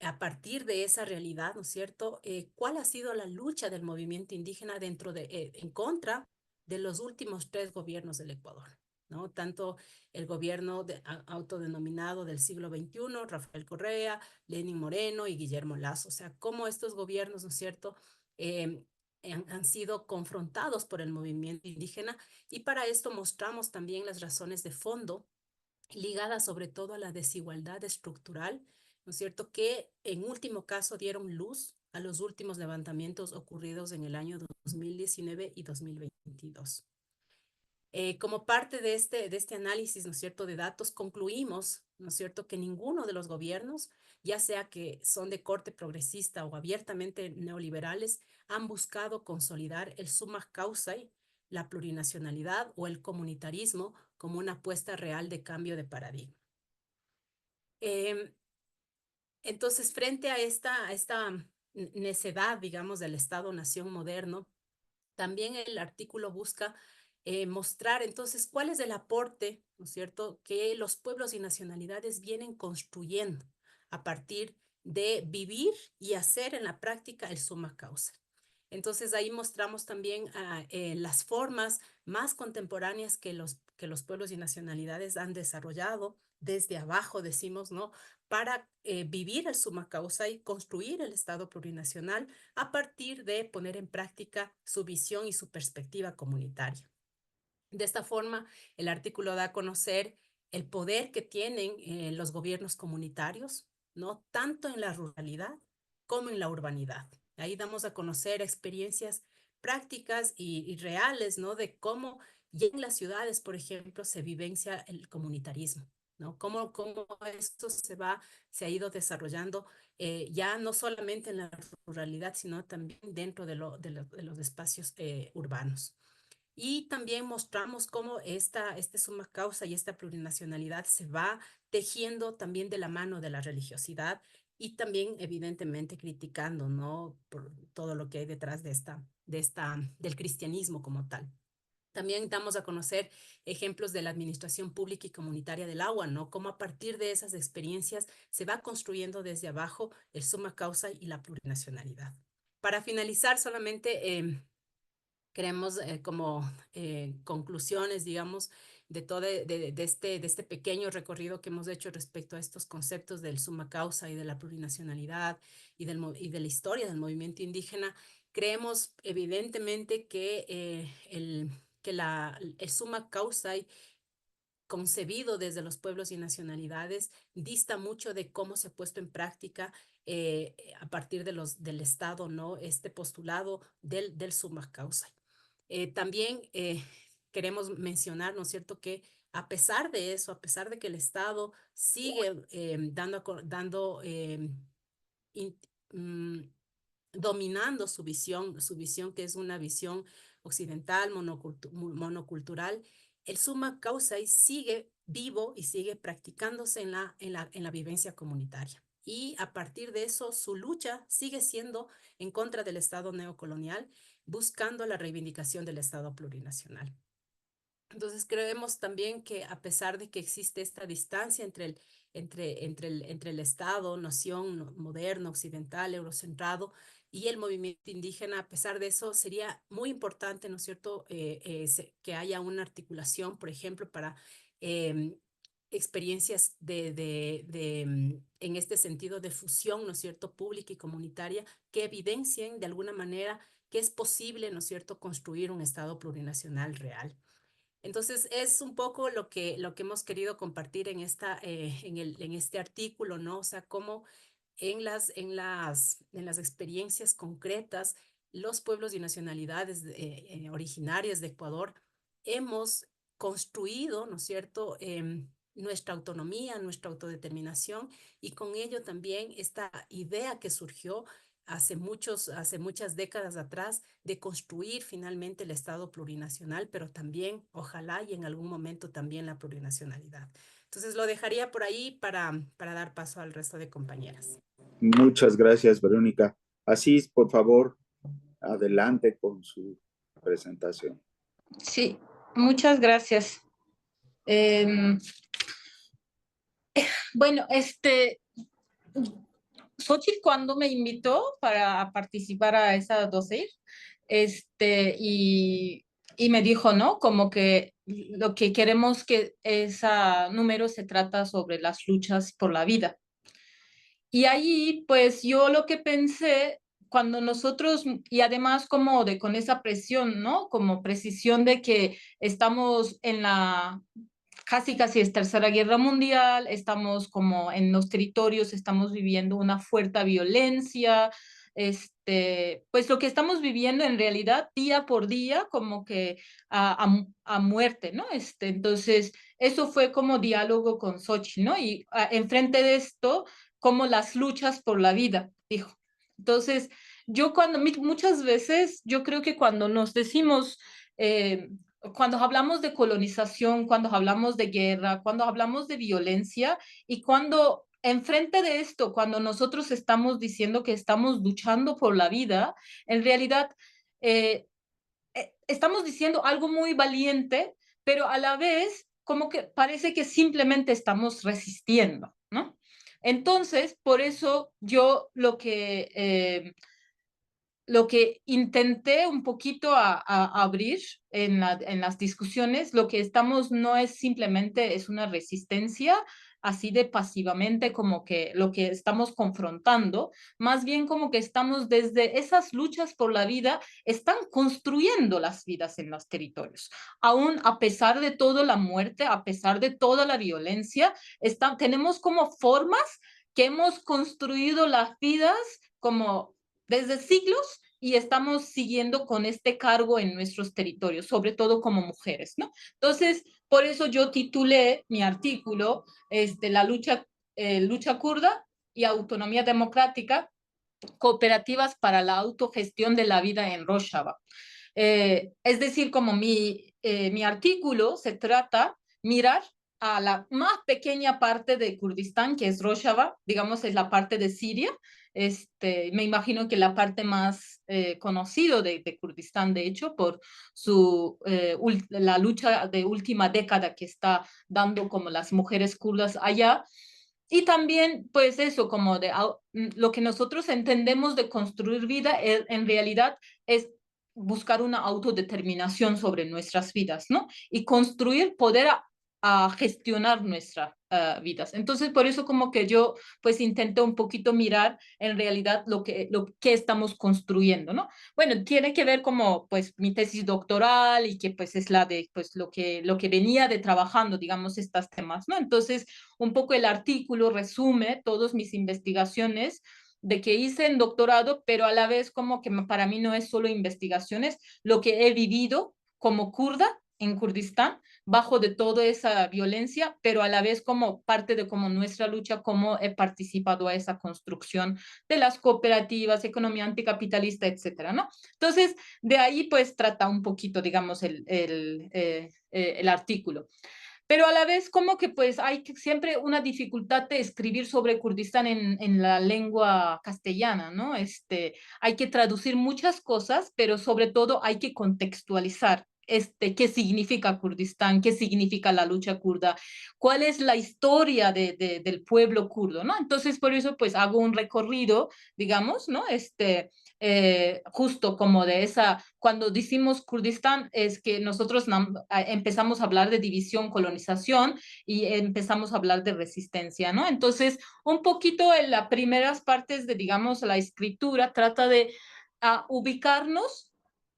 a partir de esa realidad, ¿no es cierto?, cuál ha sido la lucha del movimiento indígena en contra de los últimos 3 gobiernos del Ecuador, ¿no? Tanto el gobierno autodenominado del siglo XXI, Rafael Correa, Lenín Moreno y Guillermo Lasso. O sea, cómo estos gobiernos, ¿no es cierto?, han sido confrontados por el movimiento indígena, y para esto mostramos también las razones de fondo ligadas sobre todo a la desigualdad estructural, ¿no es cierto?, que en último caso dieron luz a los últimos levantamientos ocurridos en el año 2019 y 2022. Como parte de este análisis, ¿no es cierto?, de datos, concluimos, ¿no es cierto?, que ninguno de los gobiernos, ya sea que son de corte progresista o abiertamente neoliberales, han buscado consolidar el summa causa, la plurinacionalidad o el comunitarismo como una apuesta real de cambio de paradigma. Entonces, frente a esta necedad, digamos, del Estado-nación moderno, también el artículo busca mostrar entonces cuál es el aporte, ¿no es cierto?, que los pueblos y nacionalidades vienen construyendo a partir de vivir y hacer en la práctica el summa causa. Entonces ahí mostramos también las formas más contemporáneas que los pueblos y nacionalidades han desarrollado desde abajo, decimos, ¿no?, para vivir el summa causa y construir el Estado plurinacional a partir de poner en práctica su visión y su perspectiva comunitaria. De esta forma, el artículo da a conocer el poder que tienen los gobiernos comunitarios, ¿no?, tanto en la ruralidad como en la urbanidad. Ahí damos a conocer experiencias prácticas y reales, ¿no?, de cómo ya en las ciudades, por ejemplo, se vivencia el comunitarismo, ¿no? Cómo esto se ha ido desarrollando ya no solamente en la ruralidad, sino también dentro de los espacios urbanos. Y también mostramos cómo este summa causa y esta plurinacionalidad se va tejiendo también de la mano de la religiosidad y también evidentemente criticando, ¿no?, por todo lo que hay detrás del cristianismo como tal. También damos a conocer ejemplos de la administración pública y comunitaria del agua, ¿no? Cómo a partir de esas experiencias se va construyendo desde abajo el summa causa y la plurinacionalidad. Para finalizar, solamente queremos como conclusiones, digamos, este pequeño recorrido que hemos hecho respecto a estos conceptos del summa causa y de la plurinacionalidad y de la historia del movimiento indígena, creemos evidentemente que el summa causa concebido desde los pueblos y nacionalidades dista mucho de cómo se ha puesto en práctica a partir del Estado, ¿no? Este postulado del summa causa. También queremos mencionar, ¿no es cierto?, que a pesar de eso, a pesar de que el Estado sigue dominando su visión que es una visión occidental, monocultural, el summa causa sigue vivo y sigue practicándose en la vivencia comunitaria. Y a partir de eso, su lucha sigue siendo en contra del Estado neocolonial, buscando la reivindicación del Estado plurinacional. Entonces creemos también que a pesar de que existe esta distancia entre el Estado, nación moderno, occidental, eurocentrado, y el movimiento indígena, a pesar de eso, sería muy importante, ¿no es cierto?, que haya una articulación, por ejemplo, para experiencias en este sentido de fusión, ¿no es cierto?, pública y comunitaria, que evidencien de alguna manera que es posible, ¿no es cierto?, construir un Estado plurinacional real. Entonces, es un poco lo que hemos querido compartir en este artículo, ¿no? O sea, cómo en las experiencias concretas, los pueblos y nacionalidades originarias de Ecuador hemos construido, ¿no es cierto?, nuestra autonomía, nuestra autodeterminación, y con ello también esta idea que surgió hace muchas décadas atrás de construir finalmente el Estado plurinacional, pero también, ojalá, y en algún momento también la plurinacionalidad. Entonces lo dejaría por ahí para dar paso al resto de compañeras. Muchas gracias, Verónica. Asís, por favor, adelante con su presentación. Sí, muchas gracias. Bueno, Xochitl cuando me invitó para participar a esa dossier, y me dijo, ¿no? Como que lo que queremos que ese número se trata sobre las luchas por la vida. Y ahí, pues yo lo que pensé, cuando nosotros, y además como con esa presión, ¿no? Como precisión de que estamos en la casi es Tercera Guerra Mundial, estamos como en los territorios, estamos viviendo una fuerte violencia, pues lo que estamos viviendo en realidad día por día como que a muerte, ¿no? Entonces, eso fue como diálogo con Xochitl, ¿no? Y enfrente de esto, como las luchas por la vida, dijo. Entonces, muchas veces, yo creo que cuando nos decimos, cuando hablamos de colonización, cuando hablamos de guerra, cuando hablamos de violencia, y cuando enfrente de esto, cuando nosotros estamos diciendo que estamos luchando por la vida, en realidad estamos diciendo algo muy valiente, pero a la vez como que parece que simplemente estamos resistiendo, ¿no? Entonces, por eso yo lo que intenté un poquito a abrir en las discusiones, lo que estamos no es simplemente es una resistencia así de pasivamente como que lo que estamos confrontando, más bien como que estamos desde esas luchas por la vida, están construyendo las vidas en los territorios. Aún a pesar de toda la muerte, a pesar de toda la violencia, tenemos como formas que hemos construido las vidas como desde siglos, y estamos siguiendo con este cargo en nuestros territorios, sobre todo como mujeres, ¿no? Entonces, por eso yo titulé mi artículo la lucha kurda y autonomía democrática, cooperativas para la autogestión de la vida en Rojava. Es decir, como mi artículo se trata mirar a la más pequeña parte de Kurdistán, que es Rojava, digamos, es la parte de Siria. Me imagino que la parte más conocida de Kurdistán, de hecho, por la lucha de última década que está dando como las mujeres kurdas allá. Y también, pues eso, como lo que nosotros entendemos de construir vida, en realidad es buscar una autodeterminación sobre nuestras vidas, ¿no? Y construir, poder a gestionar nuestras vidas. Entonces, por eso como que yo pues intento un poquito mirar en realidad lo que estamos construyendo, ¿no? Bueno, tiene que ver como pues mi tesis doctoral y que pues es la de pues lo que venía de trabajando, digamos, estos temas, ¿no? Entonces, un poco el artículo resume todas mis investigaciones de que hice en doctorado, pero a la vez como que para mí no es solo investigaciones, lo que he vivido como kurda en Kurdistán, bajo de toda esa violencia, pero a la vez como parte de como nuestra lucha, cómo he participado a esa construcción de las cooperativas, economía anticapitalista, etcétera, ¿no? Entonces, de ahí pues trata un poquito, digamos, el artículo. Pero a la vez como que pues hay siempre una dificultad de escribir sobre Kurdistán en la lengua castellana, ¿no? Hay que traducir muchas cosas, pero sobre todo hay que contextualizar. ¿Qué significa Kurdistán? ¿Qué significa la lucha kurda? ¿Cuál es la historia del pueblo kurdo? ¿No? Entonces, por eso, pues hago un recorrido, digamos, ¿no? Justo como de esa, cuando decimos Kurdistán, es que nosotros empezamos a hablar de división, colonización y empezamos a hablar de resistencia, ¿no? Entonces, un poquito en las primeras partes de, digamos, la escritura trata de ubicarnos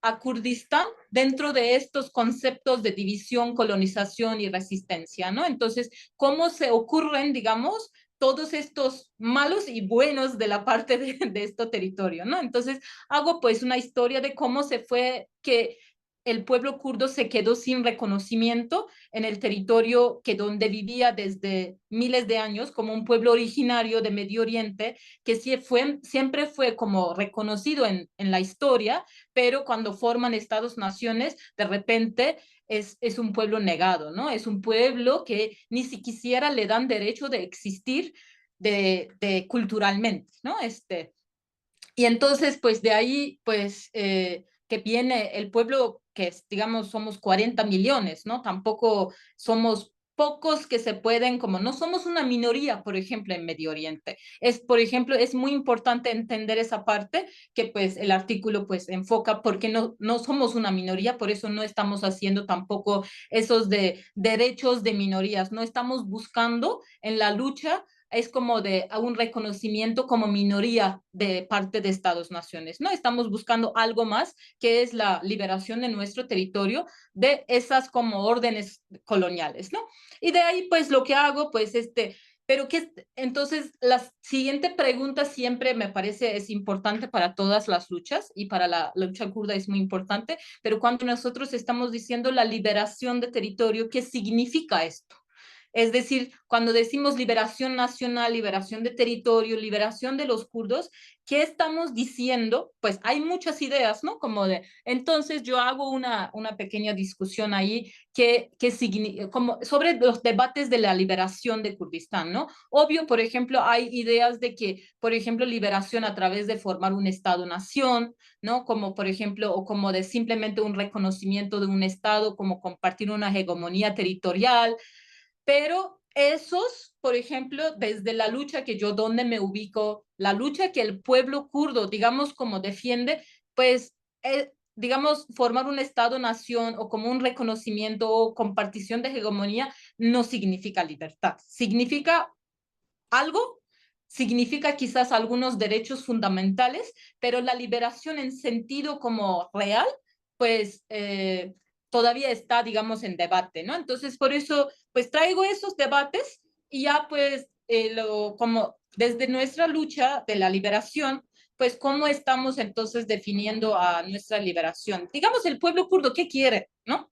a Kurdistán dentro de estos conceptos de división, colonización y resistencia, ¿no? Entonces, ¿cómo se ocurren, digamos, todos estos malos y buenos de la parte de este territorio, ¿no? Entonces, hago pues una historia de cómo se fue que el pueblo kurdo se quedó sin reconocimiento en el territorio que donde vivía desde miles de años como un pueblo originario de Medio Oriente que siempre fue como reconocido en la historia, pero cuando forman estados-naciones, de repente es un pueblo negado, ¿no? Es un pueblo que ni siquiera le dan derecho de existir culturalmente, ¿no? Y entonces, pues de ahí, pues, que viene el pueblo que, digamos, somos 40 millones, ¿no? Tampoco somos pocos que se pueden, como no somos una minoría, por ejemplo, en Medio Oriente. Por ejemplo, es muy importante entender esa parte que, pues, el artículo, pues, enfoca porque no somos una minoría, por eso no estamos haciendo tampoco esos de derechos de minorías, no estamos buscando en la lucha es como de un reconocimiento como minoría de parte de Estados-naciones, ¿no? Estamos buscando algo más que es la liberación de nuestro territorio de esas como órdenes coloniales, ¿no? Y de ahí, pues, lo que hago, pues, pero que entonces la siguiente pregunta siempre me parece es importante para todas las luchas y para la lucha kurda es muy importante, pero cuando nosotros estamos diciendo la liberación de territorio, ¿qué significa esto? Es decir, cuando decimos liberación nacional, liberación de territorio, liberación de los kurdos, ¿qué estamos diciendo? Pues hay muchas ideas, ¿no? Como de, entonces yo hago una pequeña discusión ahí como sobre los debates de la liberación de Kurdistán, ¿no? Obvio, por ejemplo, hay ideas de que, por ejemplo, liberación a través de formar un Estado-nación, ¿no? Como, por ejemplo, o como de simplemente un reconocimiento de un Estado, como compartir una hegemonía territorial, pero esos, por ejemplo, desde la lucha que yo donde me ubico, la lucha que el pueblo kurdo, digamos, como defiende, pues, digamos, formar un Estado-nación o como un reconocimiento o compartición de hegemonía no significa libertad. Significa algo, significa quizás algunos derechos fundamentales, pero la liberación en sentido como real, pues todavía está, digamos, en debate, ¿no? Entonces, por eso, pues traigo esos debates y ya pues como desde nuestra lucha de la liberación, pues cómo estamos entonces definiendo a nuestra liberación. Digamos, el pueblo kurdo, ¿qué quiere? ¿No?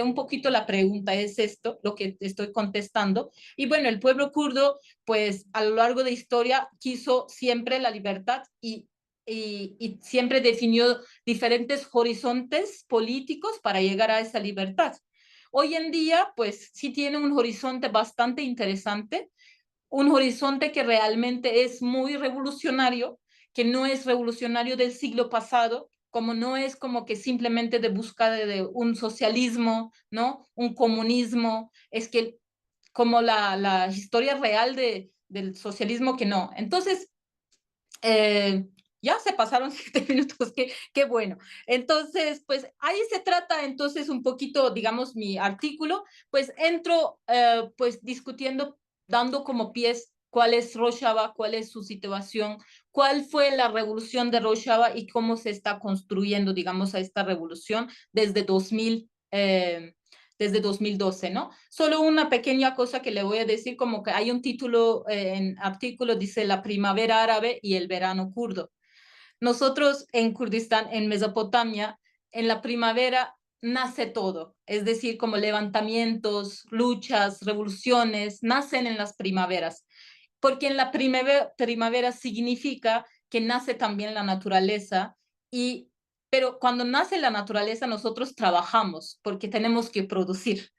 Un poquito la pregunta es esto, lo que estoy contestando. Y bueno, el pueblo kurdo pues a lo largo de historia quiso siempre la libertad y siempre definió diferentes horizontes políticos para llegar a esa libertad. Hoy en día, pues sí tiene un horizonte bastante interesante, un horizonte que realmente es muy revolucionario, que no es revolucionario del siglo pasado, como no es como que simplemente de búsqueda de un socialismo, ¿no? Un comunismo, es que como la historia real del socialismo que no. Entonces, Ya se pasaron 7 minutos, qué bueno. Entonces, pues ahí se trata entonces un poquito, digamos, mi artículo, pues entro pues discutiendo, dando como pies cuál es Rojava, cuál es su situación, cuál fue la revolución de Rojava y cómo se está construyendo, digamos, a esta revolución desde 2012, ¿no? Solo una pequeña cosa que le voy a decir, como que hay un título en artículo, dice la primavera árabe y el verano kurdo. Nosotros en Kurdistán, en Mesopotamia, en la primavera nace todo, es decir, como levantamientos, luchas, revoluciones, nacen en las primaveras, porque en la primavera significa que nace también la naturaleza pero cuando nace la naturaleza nosotros trabajamos porque tenemos que producir.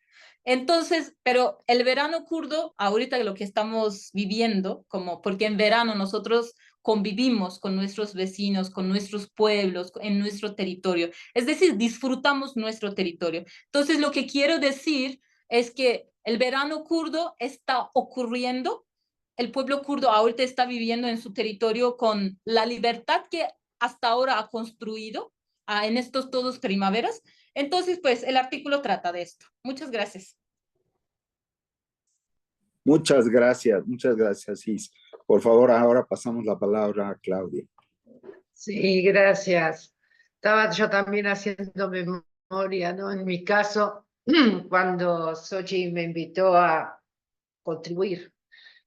Entonces, pero el verano kurdo, ahorita lo que estamos viviendo, como porque en verano nosotros convivimos con nuestros vecinos, con nuestros pueblos, en nuestro territorio, es decir, disfrutamos nuestro territorio. Entonces, lo que quiero decir es que el verano kurdo está ocurriendo, el pueblo kurdo ahorita está viviendo en su territorio con la libertad que hasta ahora ha construido en estos todos primaveras. Entonces, pues el artículo trata de esto. Muchas gracias. Muchas gracias, Is. Por favor, ahora pasamos la palabra a Claudia. Sí, gracias. Estaba yo también haciendo memoria, ¿no? En mi caso, cuando Sochi me invitó a contribuir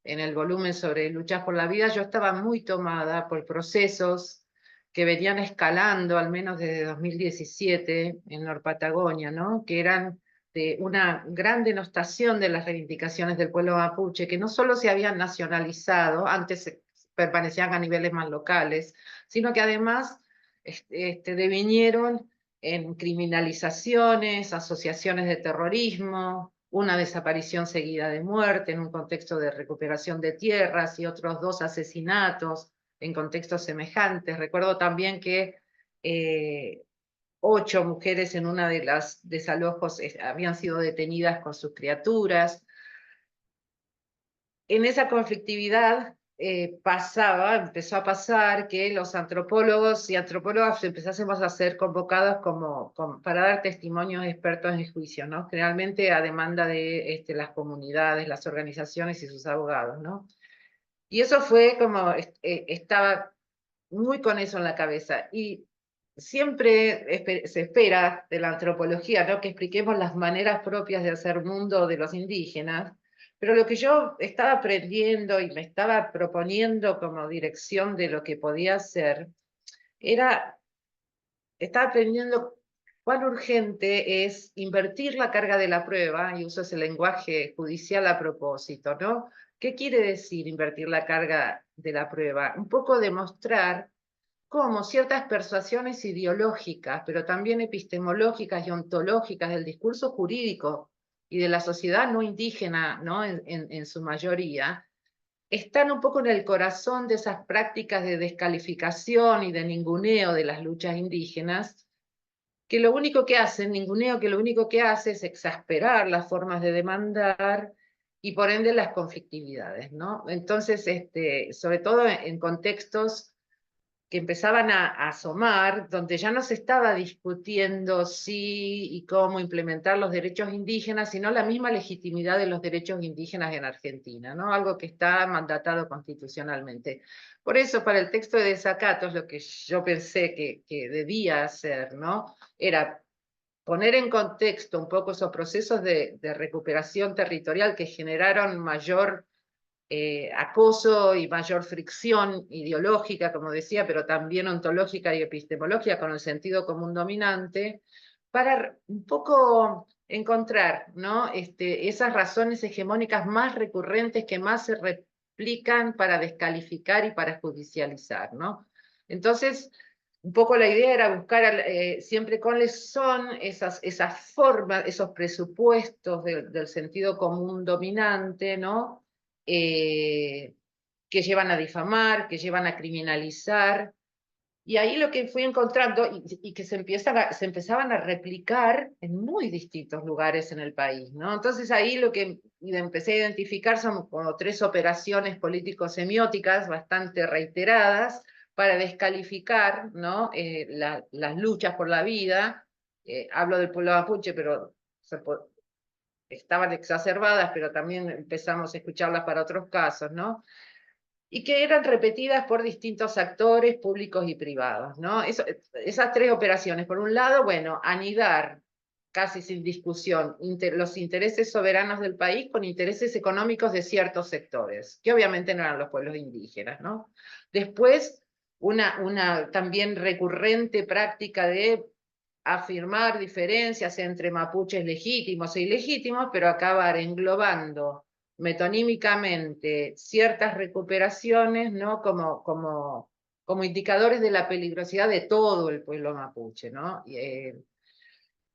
en el volumen sobre luchas por la vida, yo estaba muy tomada por procesos que venían escalando, al menos desde 2017, en Norpatagonia, ¿no? Que eran de una gran denostación de las reivindicaciones del pueblo mapuche, que no solo se habían nacionalizado, antes permanecían a niveles más locales, sino que además devinieron en criminalizaciones, asociaciones de terrorismo, una desaparición seguida de muerte en un contexto de recuperación de tierras y otros 2 asesinatos en contextos semejantes. Recuerdo también que 8 mujeres en una de las desalojos habían sido detenidas con sus criaturas. En esa conflictividad empezó a pasar que los antropólogos y antropólogas empezásemos a ser convocados para dar testimonios expertos en juicio, ¿no? Generalmente a demanda de las comunidades, las organizaciones y sus abogados, ¿no? Y eso fue como, estaba muy con eso en la cabeza. Y siempre se espera de la antropología, ¿no? Que expliquemos las maneras propias de hacer mundo de los indígenas, pero lo que yo estaba aprendiendo y me estaba proponiendo como dirección de lo que podía hacer, estaba aprendiendo cuán urgente es invertir la carga de la prueba, y uso ese lenguaje judicial a propósito, ¿no? ¿Qué quiere decir invertir la carga de la prueba? Un poco demostrar cómo ciertas persuasiones ideológicas, pero también epistemológicas y ontológicas del discurso jurídico y de la sociedad no indígena, ¿no? En su mayoría, están un poco en el corazón de esas prácticas de descalificación y de ninguneo de las luchas indígenas, que lo único que hacen, ninguneo, que lo único que hace es exasperar las formas de demandar y por ende las conflictividades, ¿no? Entonces, sobre todo en contextos que empezaban a asomar, donde ya no se estaba discutiendo si y cómo implementar los derechos indígenas, sino la misma legitimidad de los derechos indígenas en Argentina, ¿no? Algo que está mandatado constitucionalmente. Por eso, para el texto de desacatos, lo que yo pensé que debía hacer, ¿no? Era poner en contexto un poco esos procesos de recuperación territorial que generaron mayor acoso y mayor fricción ideológica, como decía, pero también ontológica y epistemológica con el sentido común dominante, para un poco encontrar, ¿no? Esas razones hegemónicas más recurrentes que más se replican para descalificar y para judicializar, ¿no? Entonces, un poco la idea era buscar siempre cuáles son esas formas, esos presupuestos del sentido común dominante, ¿no? Que llevan a difamar, que llevan a criminalizar. Y ahí lo que fui encontrando, y que se empezaban a replicar en muy distintos lugares en el país, ¿no? Entonces ahí lo que empecé a identificar son como 3 operaciones político-semióticas bastante reiteradas, para descalificar, ¿no? Las luchas por la vida. Hablo del pueblo mapuche, pero estaban exacerbadas, pero también empezamos a escucharlas para otros casos, ¿no? Y que eran repetidas por distintos actores públicos y privados, ¿no? Esas tres operaciones. Por un lado, bueno, anidar casi sin discusión los intereses soberanos del país con intereses económicos de ciertos sectores, que obviamente no eran los pueblos indígenas, ¿no? Después, una también recurrente práctica de afirmar diferencias entre mapuches legítimos e ilegítimos, pero acabar englobando metonímicamente ciertas recuperaciones, ¿no? como indicadores de la peligrosidad de todo el pueblo mapuche, ¿no?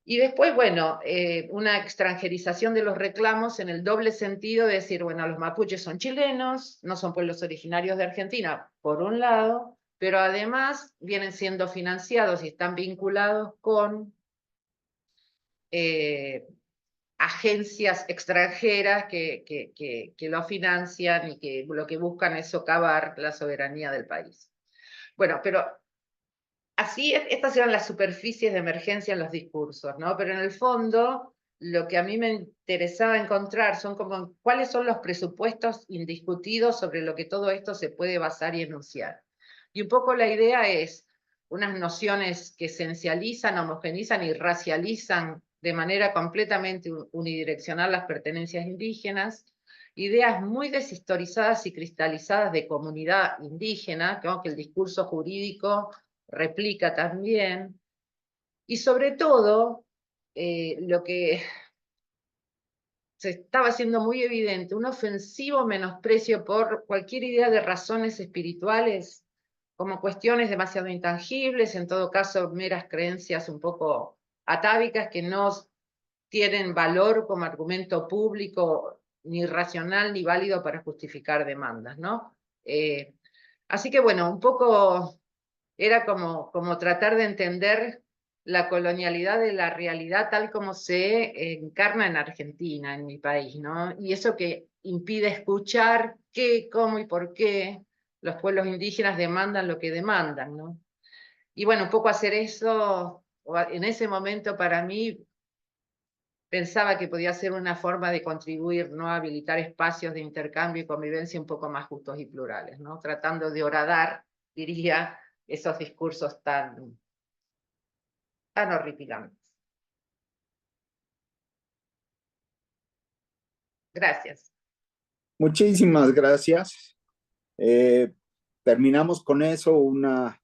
Y después, bueno, una extranjerización de los reclamos en el doble sentido de decir, bueno, los mapuches son chilenos, no son pueblos originarios de Argentina, por un lado, pero además vienen siendo financiados y están vinculados con agencias extranjeras que lo financian y que lo que buscan es socavar la soberanía del país. Bueno, pero así, estas eran las superficies de emergencia en los discursos, ¿no? Pero en el fondo, lo que a mí me interesaba encontrar son como cuáles son los presupuestos indiscutidos sobre lo que todo esto se puede basar y enunciar. Y un poco la idea es unas nociones que esencializan, homogenizan y racializan de manera completamente unidireccional las pertenencias indígenas, ideas muy deshistorizadas y cristalizadas de comunidad indígena, que el discurso jurídico replica también, y sobre todo, lo que se estaba haciendo muy evidente, un ofensivo menosprecio por cualquier idea de razones espirituales como cuestiones demasiado intangibles, en todo caso meras creencias un poco atávicas que no tienen valor como argumento público, ni racional, ni válido para justificar demandas, ¿no? Así que bueno, un poco era como tratar de entender la colonialidad de la realidad tal como se encarna en Argentina, en mi país, ¿no? Y eso que impide escuchar qué, cómo y por qué los pueblos indígenas demandan lo que demandan, ¿no? Y bueno, un poco hacer eso, en ese momento para mí, pensaba que podía ser una forma de contribuir, ¿no? A habilitar espacios de intercambio y convivencia un poco más justos y plurales, ¿no? Tratando de horadar, diría, esos discursos tan horripilantes. Gracias. Muchísimas gracias. Terminamos con eso, una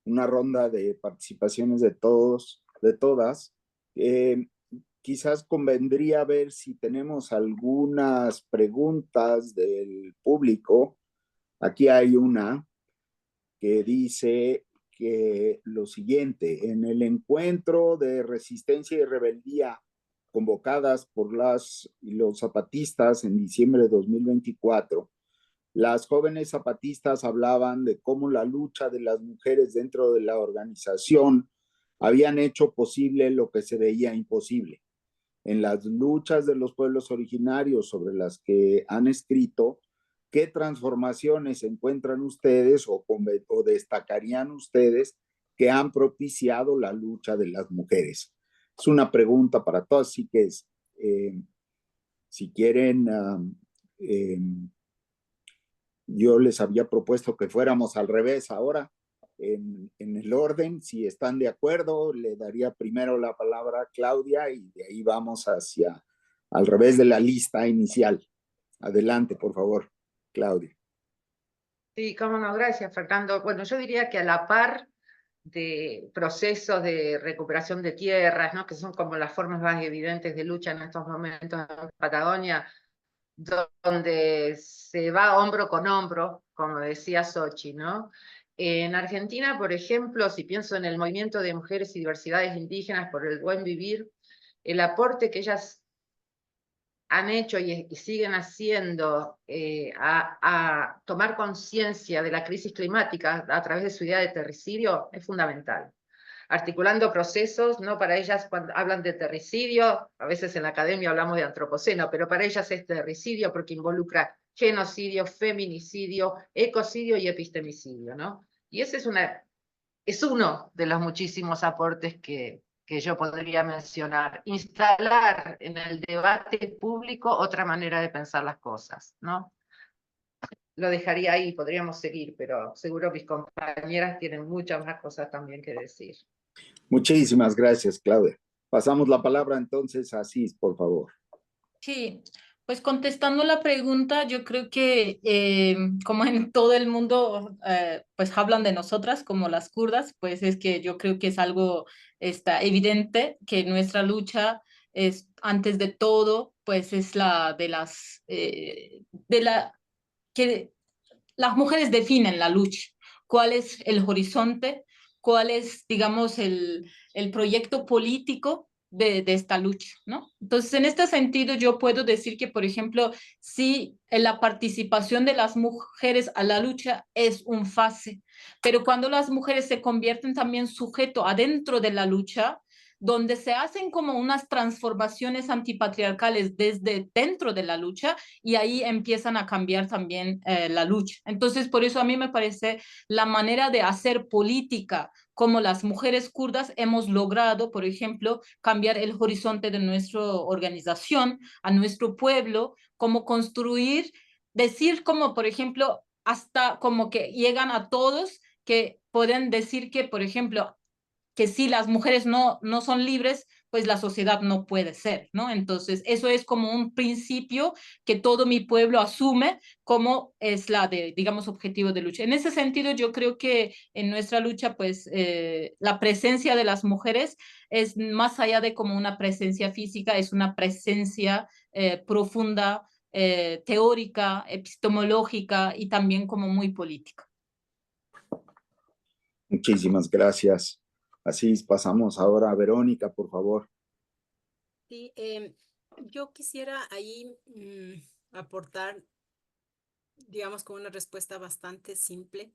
ronda de participaciones de todos, de todas. Quizás convendría ver si tenemos algunas preguntas del público. Aquí hay una que dice que lo siguiente: en el encuentro de resistencia y rebeldía convocadas por las y los zapatistas en diciembre de 2024, las jóvenes zapatistas hablaban de cómo la lucha de las mujeres dentro de la organización habían hecho posible lo que se veía imposible. En las luchas de los pueblos originarios sobre las que han escrito, ¿qué transformaciones encuentran ustedes o destacarían ustedes que han propiciado la lucha de las mujeres? Es una pregunta para todos, así que si quieren, yo les había propuesto que fuéramos al revés ahora, en el orden. Si están de acuerdo, le daría primero la palabra a Claudia y de ahí vamos hacia al revés de la lista inicial. Adelante, por favor, Claudia. Sí, cómo no, gracias, Fernando. Bueno, yo diría que a la par de procesos de recuperación de tierras, ¿no? Que son como las formas más evidentes de lucha en estos momentos en Patagonia, donde se va hombro con hombro, como decía Sochi, ¿no? En Argentina, por ejemplo, si pienso en el movimiento de mujeres y diversidades indígenas por el buen vivir, el aporte que ellas han hecho y siguen haciendo a tomar conciencia de la crisis climática a través de su idea de terricidio es fundamental. Articulando procesos, ¿no? Para ellas, cuando hablan de terricidio, a veces en la academia hablamos de antropoceno, pero para ellas es terricidio porque involucra genocidio, feminicidio, ecocidio y epistemicidio, ¿no? Y ese es uno de los muchísimos aportes que yo podría mencionar. Instalar en el debate público otra manera de pensar las cosas, ¿no? Lo dejaría ahí, podríamos seguir, pero seguro mis compañeras tienen muchas más cosas también que decir. Muchísimas gracias, Claudia. Pasamos la palabra entonces a Cis, por favor. Sí, pues contestando la pregunta, yo creo que como en todo el mundo pues hablan de nosotras como las kurdas, pues es que yo creo que es algo evidente que nuestra lucha es antes de todo, pues es la de que las mujeres definen la lucha, cuál es el horizonte, cuál es, digamos, el proyecto político de esta lucha, ¿no? Entonces, en este sentido, yo puedo decir que, por ejemplo, sí, la participación de las mujeres a la lucha es un fase, pero cuando las mujeres se convierten también sujeto adentro de la lucha, donde se hacen como unas transformaciones antipatriarcales desde dentro de la lucha, y ahí empiezan a cambiar también la lucha. Entonces, por eso a mí me parece la manera de hacer política como las mujeres kurdas hemos logrado, por ejemplo, cambiar el horizonte de nuestra organización, a nuestro pueblo, como construir, decir como, por ejemplo, hasta como que llegan a todos que pueden decir que, por ejemplo, que si las mujeres no son libres, pues la sociedad no puede ser, ¿no? Entonces, eso es como un principio que todo mi pueblo asume como es la de, digamos, objetivo de lucha. En ese sentido, yo creo que en nuestra lucha, pues, la presencia de las mujeres es más allá de como una presencia física, es una presencia profunda, teórica, epistemológica y también como muy política. Muchísimas gracias. Así pasamos ahora a Verónica, por favor. Sí, yo quisiera ahí aportar, digamos, con una respuesta bastante simple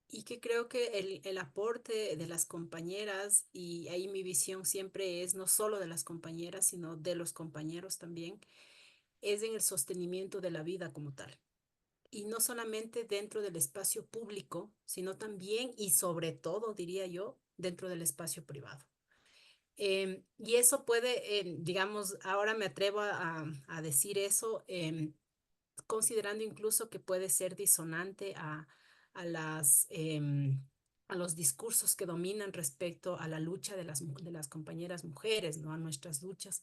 y que creo que el aporte de las compañeras, y ahí mi visión siempre es no solo de las compañeras, sino de los compañeros también, es en el sostenimiento de la vida como tal. Y no solamente dentro del espacio público, sino también y sobre todo, diría yo, dentro del espacio privado. Y eso puede, digamos, ahora me atrevo a decir eso, considerando incluso que puede ser disonante a a los discursos que dominan respecto a la lucha de las compañeras mujeres, ¿no? A nuestras luchas.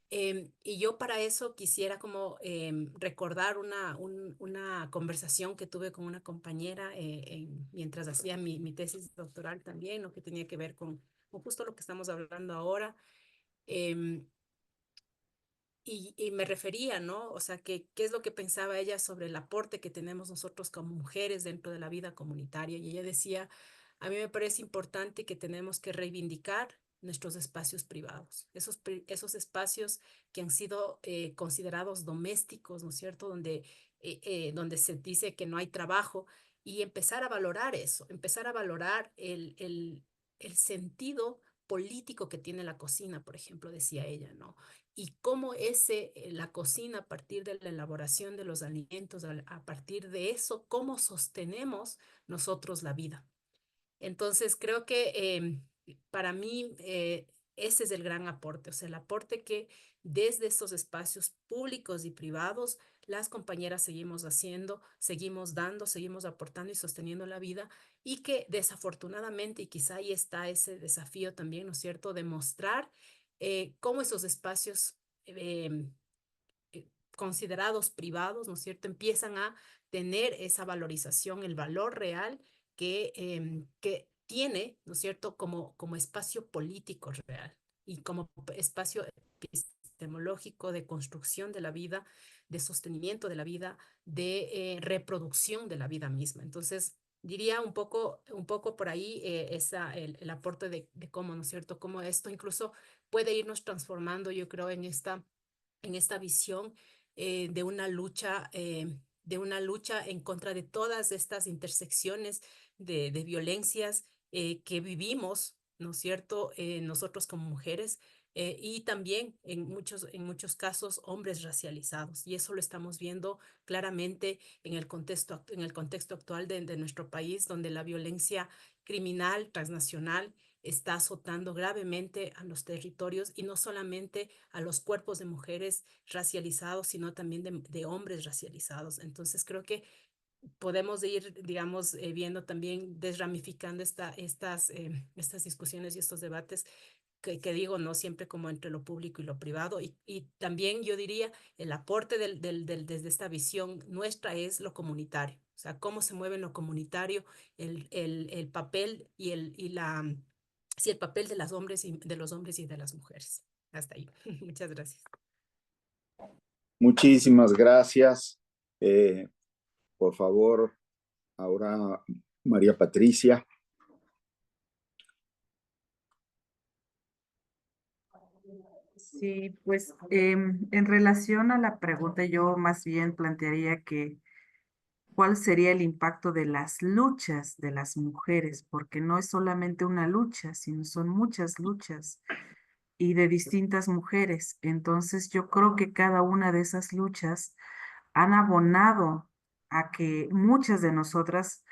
Y yo para eso quisiera como recordar una conversación que tuve con una compañera mientras hacía mi tesis doctoral también, lo que tenía que ver con justo lo que estamos hablando ahora. em, y me refería, ¿no? O sea, que, ¿qué es lo que pensaba ella sobre el aporte que tenemos nosotros como mujeres dentro de la vida comunitaria? Y ella decía, a mí me parece importante que tenemos que reivindicar nuestros espacios privados, esos espacios que han sido considerados domésticos, ¿no es cierto? Donde se dice que no hay trabajo y empezar a valorar eso, empezar a valorar el sentido político que tiene la cocina, por ejemplo, decía ella, ¿no? Y cómo la cocina, a partir de la elaboración de los alimentos, a partir de eso, cómo sostenemos nosotros la vida. Entonces, creo que para mí ese es el gran aporte, o sea, el aporte que desde estos espacios públicos y privados, las compañeras seguimos haciendo, seguimos dando, seguimos aportando y sosteniendo la vida, y que desafortunadamente, y quizá ahí está ese desafío también, ¿no es cierto?, demostrar cómo esos espacios eh, considerados privados, ¿no es cierto?, empiezan a tener esa valorización, el valor real que tiene, ¿no es cierto?, como espacio político real y como espacio epistemológico de construcción de la vida, de sostenimiento de la vida, de reproducción de la vida misma. Entonces, diría un poco por ahí el aporte de cómo, ¿no es cierto?, cómo esto incluso puede irnos transformando, yo creo, en esta visión de una lucha en contra de todas estas intersecciones de violencias que vivimos, ¿no es cierto?, nosotros como mujeres, y también en muchos casos hombres racializados. Y eso lo estamos viendo claramente en el contexto actual de nuestro país, donde la violencia criminal transnacional está azotando gravemente a los territorios y no solamente a los cuerpos de mujeres racializados, sino también de hombres racializados. Entonces creo que podemos ir, digamos, viendo también, desramificando estas discusiones y estos debates que digo, no siempre como entre lo público y lo privado. Y también yo diría, el aporte desde esta visión nuestra es lo comunitario. O sea, cómo se mueve en lo comunitario el papel sí, el papel de los hombres y de las mujeres. Hasta ahí. Muchas gracias. Muchísimas gracias. Por favor, ahora María Patricia. Sí, pues en relación a la pregunta, yo más bien plantearía que cuál sería el impacto de las luchas de las mujeres, porque no es solamente una lucha, sino son muchas luchas y de distintas mujeres. Entonces yo creo que cada una de esas luchas han abonado a que muchas de nosotras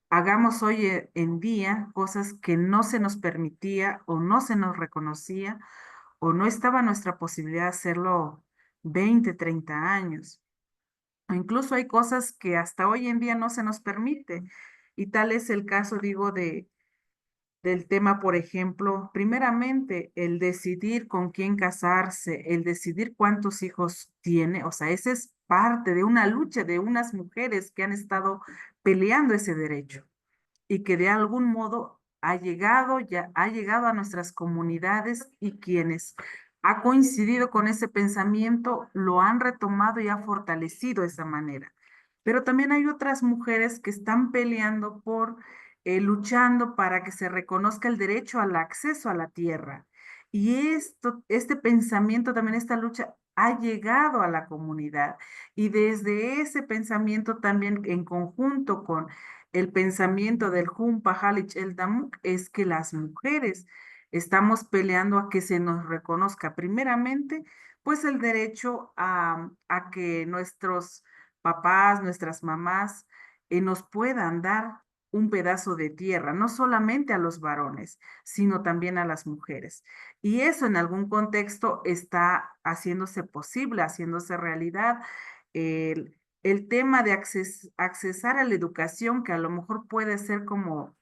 hagamos hoy en día cosas que no se nos permitía o no se nos reconocía o no estaba nuestra posibilidad de hacerlo 20, 30 años. O incluso hay cosas que hasta hoy en día no se nos permite. Y tal es el caso, digo, del tema, por ejemplo, primeramente, el decidir con quién casarse, el decidir cuántos hijos tiene, o sea, esa es parte de una lucha de unas mujeres que han estado peleando ese derecho y que de algún modo ha llegado a nuestras comunidades y quienes ha coincidido con ese pensamiento lo han retomado y ha fortalecido esa manera. Pero también hay otras mujeres que están peleando luchando para que se reconozca el derecho al acceso a la tierra. Y este pensamiento, también esta lucha, ha llegado a la comunidad. Y desde ese pensamiento también en conjunto con el pensamiento del Jumpa Halich el Damuk es que las mujeres estamos peleando a que se nos reconozca primeramente, pues el derecho a que nuestros papás, nuestras mamás, nos puedan dar un pedazo de tierra, no solamente a los varones, sino también a las mujeres. Y eso en algún contexto está haciéndose posible, haciéndose realidad. El tema de accesar a la educación, que a lo mejor puede ser como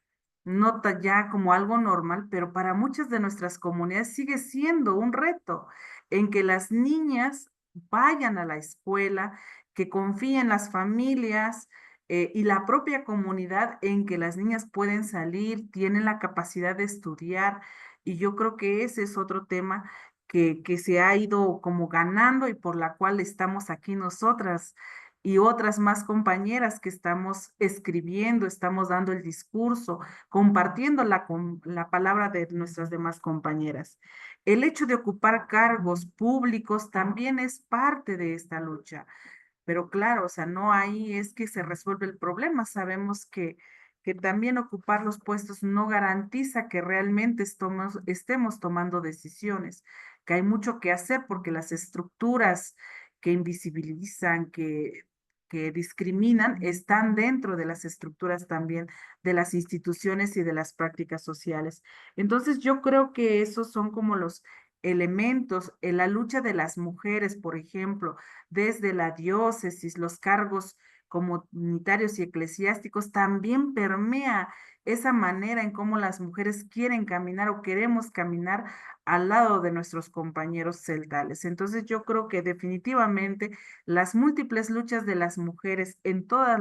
nota ya como algo normal, pero para muchas de nuestras comunidades sigue siendo un reto en que las niñas vayan a la escuela, que confíen en las familias y la propia comunidad en que las niñas pueden salir, tienen la capacidad de estudiar, y yo creo que ese es otro tema que se ha ido como ganando y por la cual estamos aquí nosotras y otras más compañeras que estamos escribiendo, estamos dando el discurso, compartiendo la palabra de nuestras demás compañeras. El hecho de ocupar cargos públicos también es parte de esta lucha. Pero claro, o sea, no ahí es que se resuelve el problema. Sabemos que también ocupar los puestos no garantiza que realmente estemos tomando decisiones, que hay mucho que hacer porque las estructuras que invisibilizan, que discriminan, están dentro de las estructuras también de las instituciones y de las prácticas sociales. Entonces, yo creo que esos son como los elementos en la lucha de las mujeres, por ejemplo, desde la diócesis, los cargos comunitarios y eclesiásticos, también permea esa manera en cómo las mujeres quieren caminar o queremos caminar al lado de nuestros compañeros celtales. Entonces yo creo que definitivamente las múltiples luchas de las mujeres en todos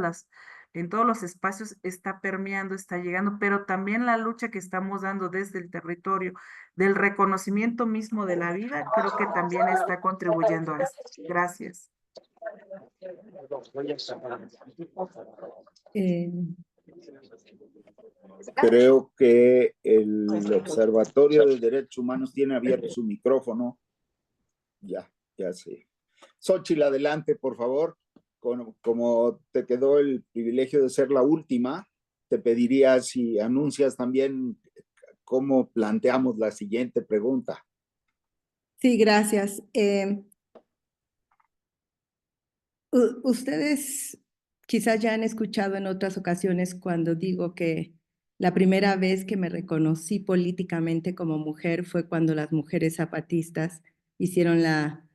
los espacios está permeando, está llegando, pero también la lucha que estamos dando desde el territorio, del reconocimiento mismo de la vida, creo que también está contribuyendo a esto. Gracias. Creo que el Observatorio de Derechos Humanos tiene abierto su micrófono. Ya sé. Xóchitl, adelante, por favor. Como te quedó el privilegio de ser la última, te pediría si anuncias también cómo planteamos la siguiente pregunta. Sí, gracias. Ustedes quizás ya han escuchado en otras ocasiones cuando digo que la primera vez que me reconocí políticamente como mujer fue cuando las mujeres zapatistas hicieron la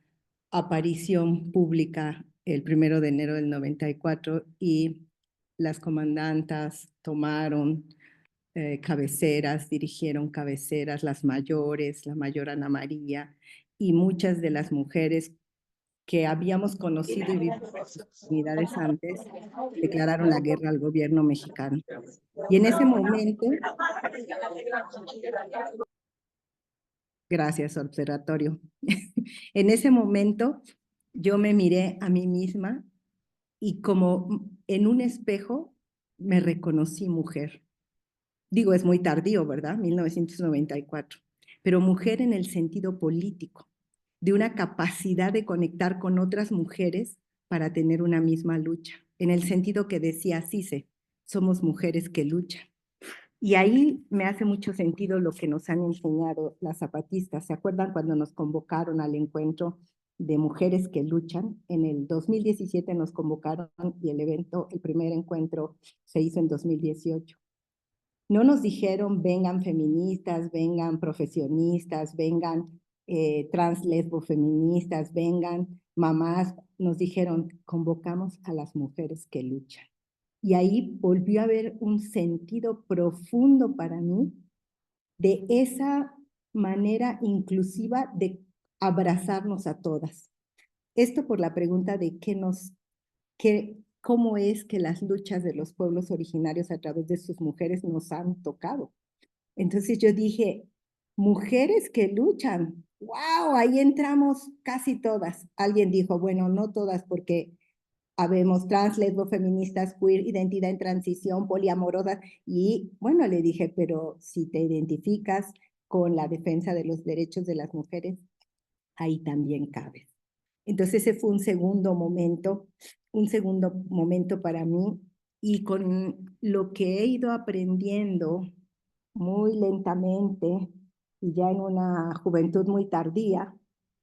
aparición pública el 1 de enero del 94 y las comandantas tomaron cabeceras, dirigieron cabeceras, las mayores, la mayor Ana María y muchas de las mujeres que habíamos conocido y vivido oportunidades antes, declararon la guerra al gobierno mexicano. Y en ese momento, gracias, observatorio, en ese momento yo me miré a mí misma y como en un espejo me reconocí mujer. Digo, es muy tardío, ¿verdad? 1994, pero mujer en el sentido político, de una capacidad de conectar con otras mujeres para tener una misma lucha, en el sentido que decía Cise, somos mujeres que luchan. Y ahí me hace mucho sentido lo que nos han enseñado las zapatistas. ¿Se acuerdan cuando nos convocaron al encuentro de mujeres que luchan? En el 2017 nos convocaron y el evento, el primer encuentro se hizo en 2018. No nos dijeron vengan feministas, vengan profesionistas, vengan trans lesbo feministas, vengan mamás. Nos dijeron convocamos a las mujeres que luchan. Y ahí volvió a haber un sentido profundo para mí de esa manera inclusiva de abrazarnos a todas. Esto por la pregunta de cómo es que las luchas de los pueblos originarios a través de sus mujeres nos han tocado. Entonces yo dije, mujeres que luchan, wow, ahí entramos casi todas. Alguien dijo, bueno, no todas porque habemos trans, lesbo, feministas, queer, identidad en transición, poliamorosas. Y bueno, le dije, pero si te identificas con la defensa de los derechos de las mujeres, ahí también cabes. Entonces ese fue un segundo momento para mí y con lo que he ido aprendiendo muy lentamente y ya en una juventud muy tardía,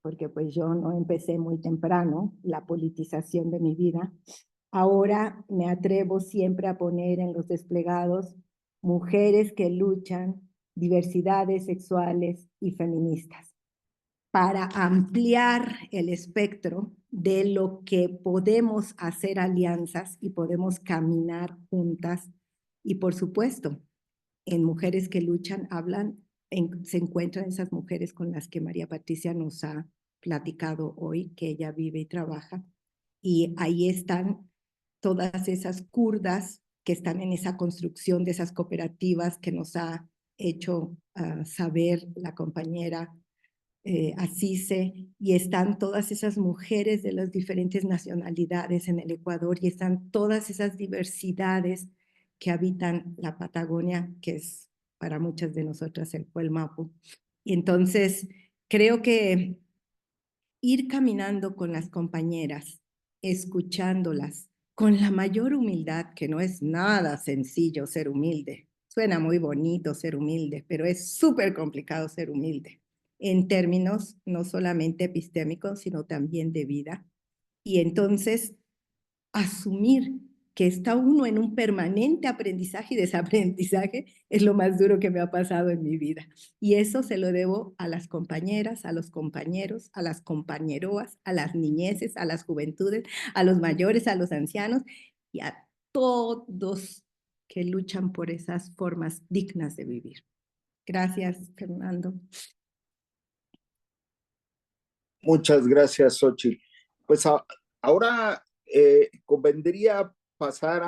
porque pues yo no empecé muy temprano la politización de mi vida, ahora me atrevo siempre a poner en los desplegados mujeres que luchan, diversidades sexuales y feministas para ampliar el espectro de lo que podemos hacer alianzas y podemos caminar juntas. Y por supuesto, en Mujeres que Luchan se encuentran esas mujeres con las que María Patricia nos ha platicado hoy, que ella vive y trabaja. Y ahí están todas esas kurdas que están en esa construcción de esas cooperativas que nos ha hecho saber la compañera Asise, y están todas esas mujeres de las diferentes nacionalidades en el Ecuador, y están todas esas diversidades que habitan la Patagonia, que es para muchas de nosotras el Puelmapu. Y entonces creo que ir caminando con las compañeras, escuchándolas, con la mayor humildad, que no es nada sencillo ser humilde. Suena muy bonito ser humilde, pero es súper complicado ser humilde en términos no solamente epistémicos, sino también de vida. Y entonces asumir que está uno en un permanente aprendizaje y desaprendizaje es lo más duro que me ha pasado en mi vida. Y eso se lo debo a las compañeras, a los compañeros, a las compañeroas, a las niñeces, a las juventudes, a los mayores, a los ancianos y a todos que luchan por esas formas dignas de vivir. Gracias, Fernando. Muchas gracias, Xochitl. Pues ahora convendría pasar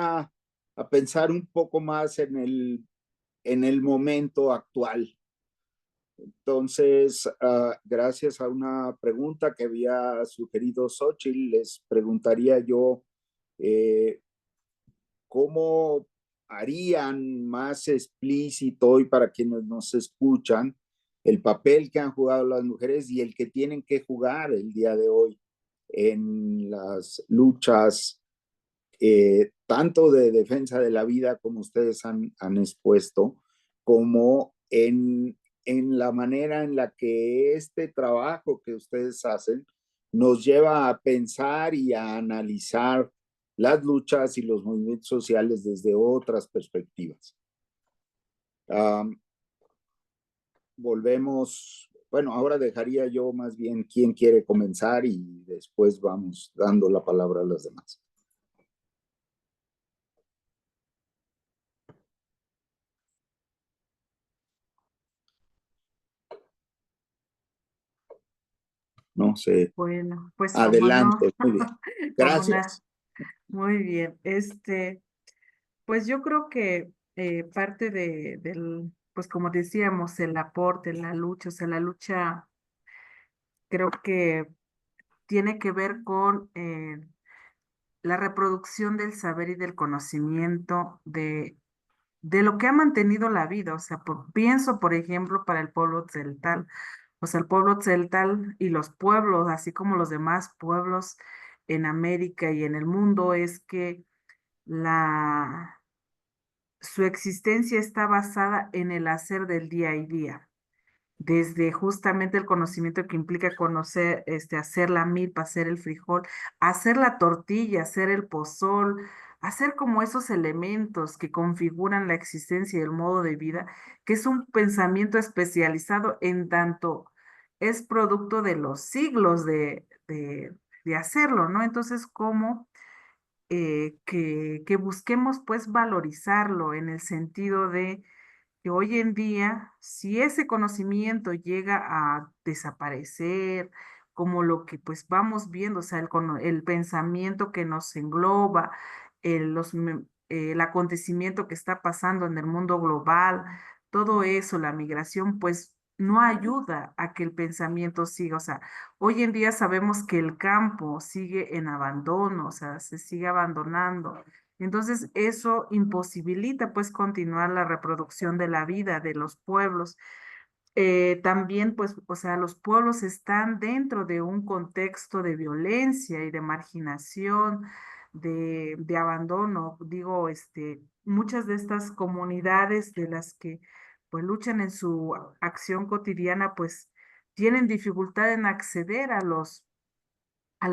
a pensar un poco más en el momento actual. Entonces, gracias a una pregunta que había sugerido Xochitl, les preguntaría yo cómo harían más explícito hoy para quienes nos escuchan el papel que han jugado las mujeres y el que tienen que jugar el día de hoy en las luchas, tanto de defensa de la vida como ustedes han expuesto, como en en la manera en la que este trabajo que ustedes hacen nos lleva a pensar y a analizar las luchas y los movimientos sociales desde otras perspectivas. Volvemos, bueno, ahora dejaría yo más bien quién quiere comenzar y después vamos dando la palabra a los demás. No sé. Bueno, pues como no, Adelante, muy bien. como una, Gracias. muy bien. Pues yo creo que parte pues como decíamos, el aporte, la lucha, o sea, la lucha creo que tiene que ver con la reproducción del saber y del conocimiento de lo que ha mantenido la vida. O sea, pienso, por ejemplo, para el pueblo tzeltal. O sea, el pueblo tzeltal y los pueblos, así como los demás pueblos en América y en el mundo, es que su existencia está basada en el hacer del día a día, desde justamente el conocimiento que implica conocer, hacer la milpa, hacer el frijol, hacer la tortilla, hacer el pozol, hacer como esos elementos que configuran la existencia y el modo de vida, que es un pensamiento especializado en tanto es producto de los siglos de hacerlo, ¿no? Entonces, ¿cómo que busquemos pues valorizarlo en el sentido de que hoy en día, si ese conocimiento llega a desaparecer, como lo que pues vamos viendo, o sea, el pensamiento que nos engloba, el acontecimiento que está pasando en el mundo global, todo eso, la migración, pues no ayuda a que el pensamiento siga. O sea, hoy en día sabemos que el campo sigue en abandono, o sea, se sigue abandonando. Entonces, eso imposibilita pues continuar la reproducción de la vida de los pueblos. También, pues, o sea, los pueblos están dentro de un contexto de violencia y de marginación, de abandono. Digo, muchas de estas comunidades de las que pues luchan en su acción cotidiana, pues tienen dificultad en acceder a los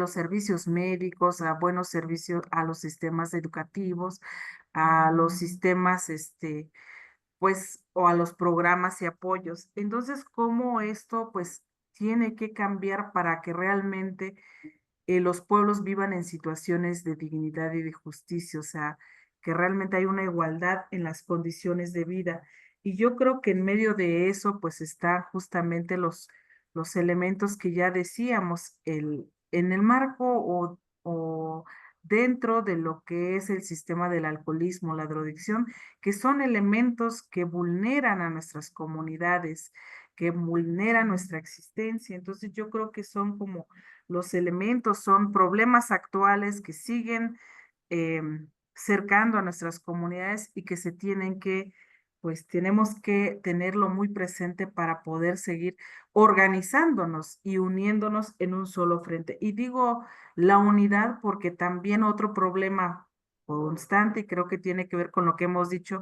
servicios médicos, a buenos servicios, a los sistemas educativos, a los sistemas, pues, o a los programas y apoyos. Entonces, ¿cómo esto, pues, tiene que cambiar para que realmente los pueblos vivan en situaciones de dignidad y de justicia? O sea, que realmente hay una igualdad en las condiciones de vida? Y yo creo que en medio de eso, pues, están justamente los elementos que ya decíamos, en el marco o dentro de lo que es el sistema del alcoholismo, la drogadicción, que son elementos que vulneran a nuestras comunidades, que vulneran nuestra existencia. Entonces yo creo que son como los elementos, son problemas actuales que siguen cercando a nuestras comunidades y que se tienen que, pues tenemos que tenerlo muy presente para poder seguir organizándonos y uniéndonos en un solo frente. Y digo la unidad porque también otro problema constante, y creo que tiene que ver con lo que hemos dicho,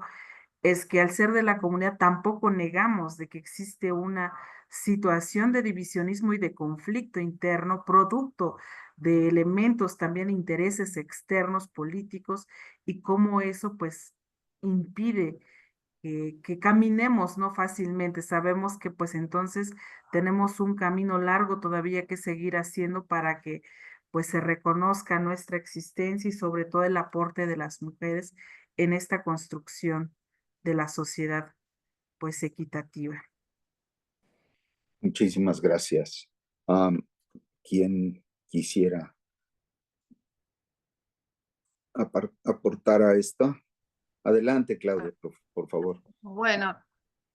es que al ser de la comunidad tampoco negamos de que existe una situación de divisionismo y de conflicto interno, producto de elementos también intereses externos políticos y cómo eso pues impide que caminemos no fácilmente. Sabemos que pues entonces tenemos un camino largo todavía que seguir haciendo para que pues se reconozca nuestra existencia y sobre todo el aporte de las mujeres en esta construcción de la sociedad pues equitativa. Muchísimas gracias. ¿Quién quisiera aportar a esto? Adelante, Claudia, por favor. Bueno,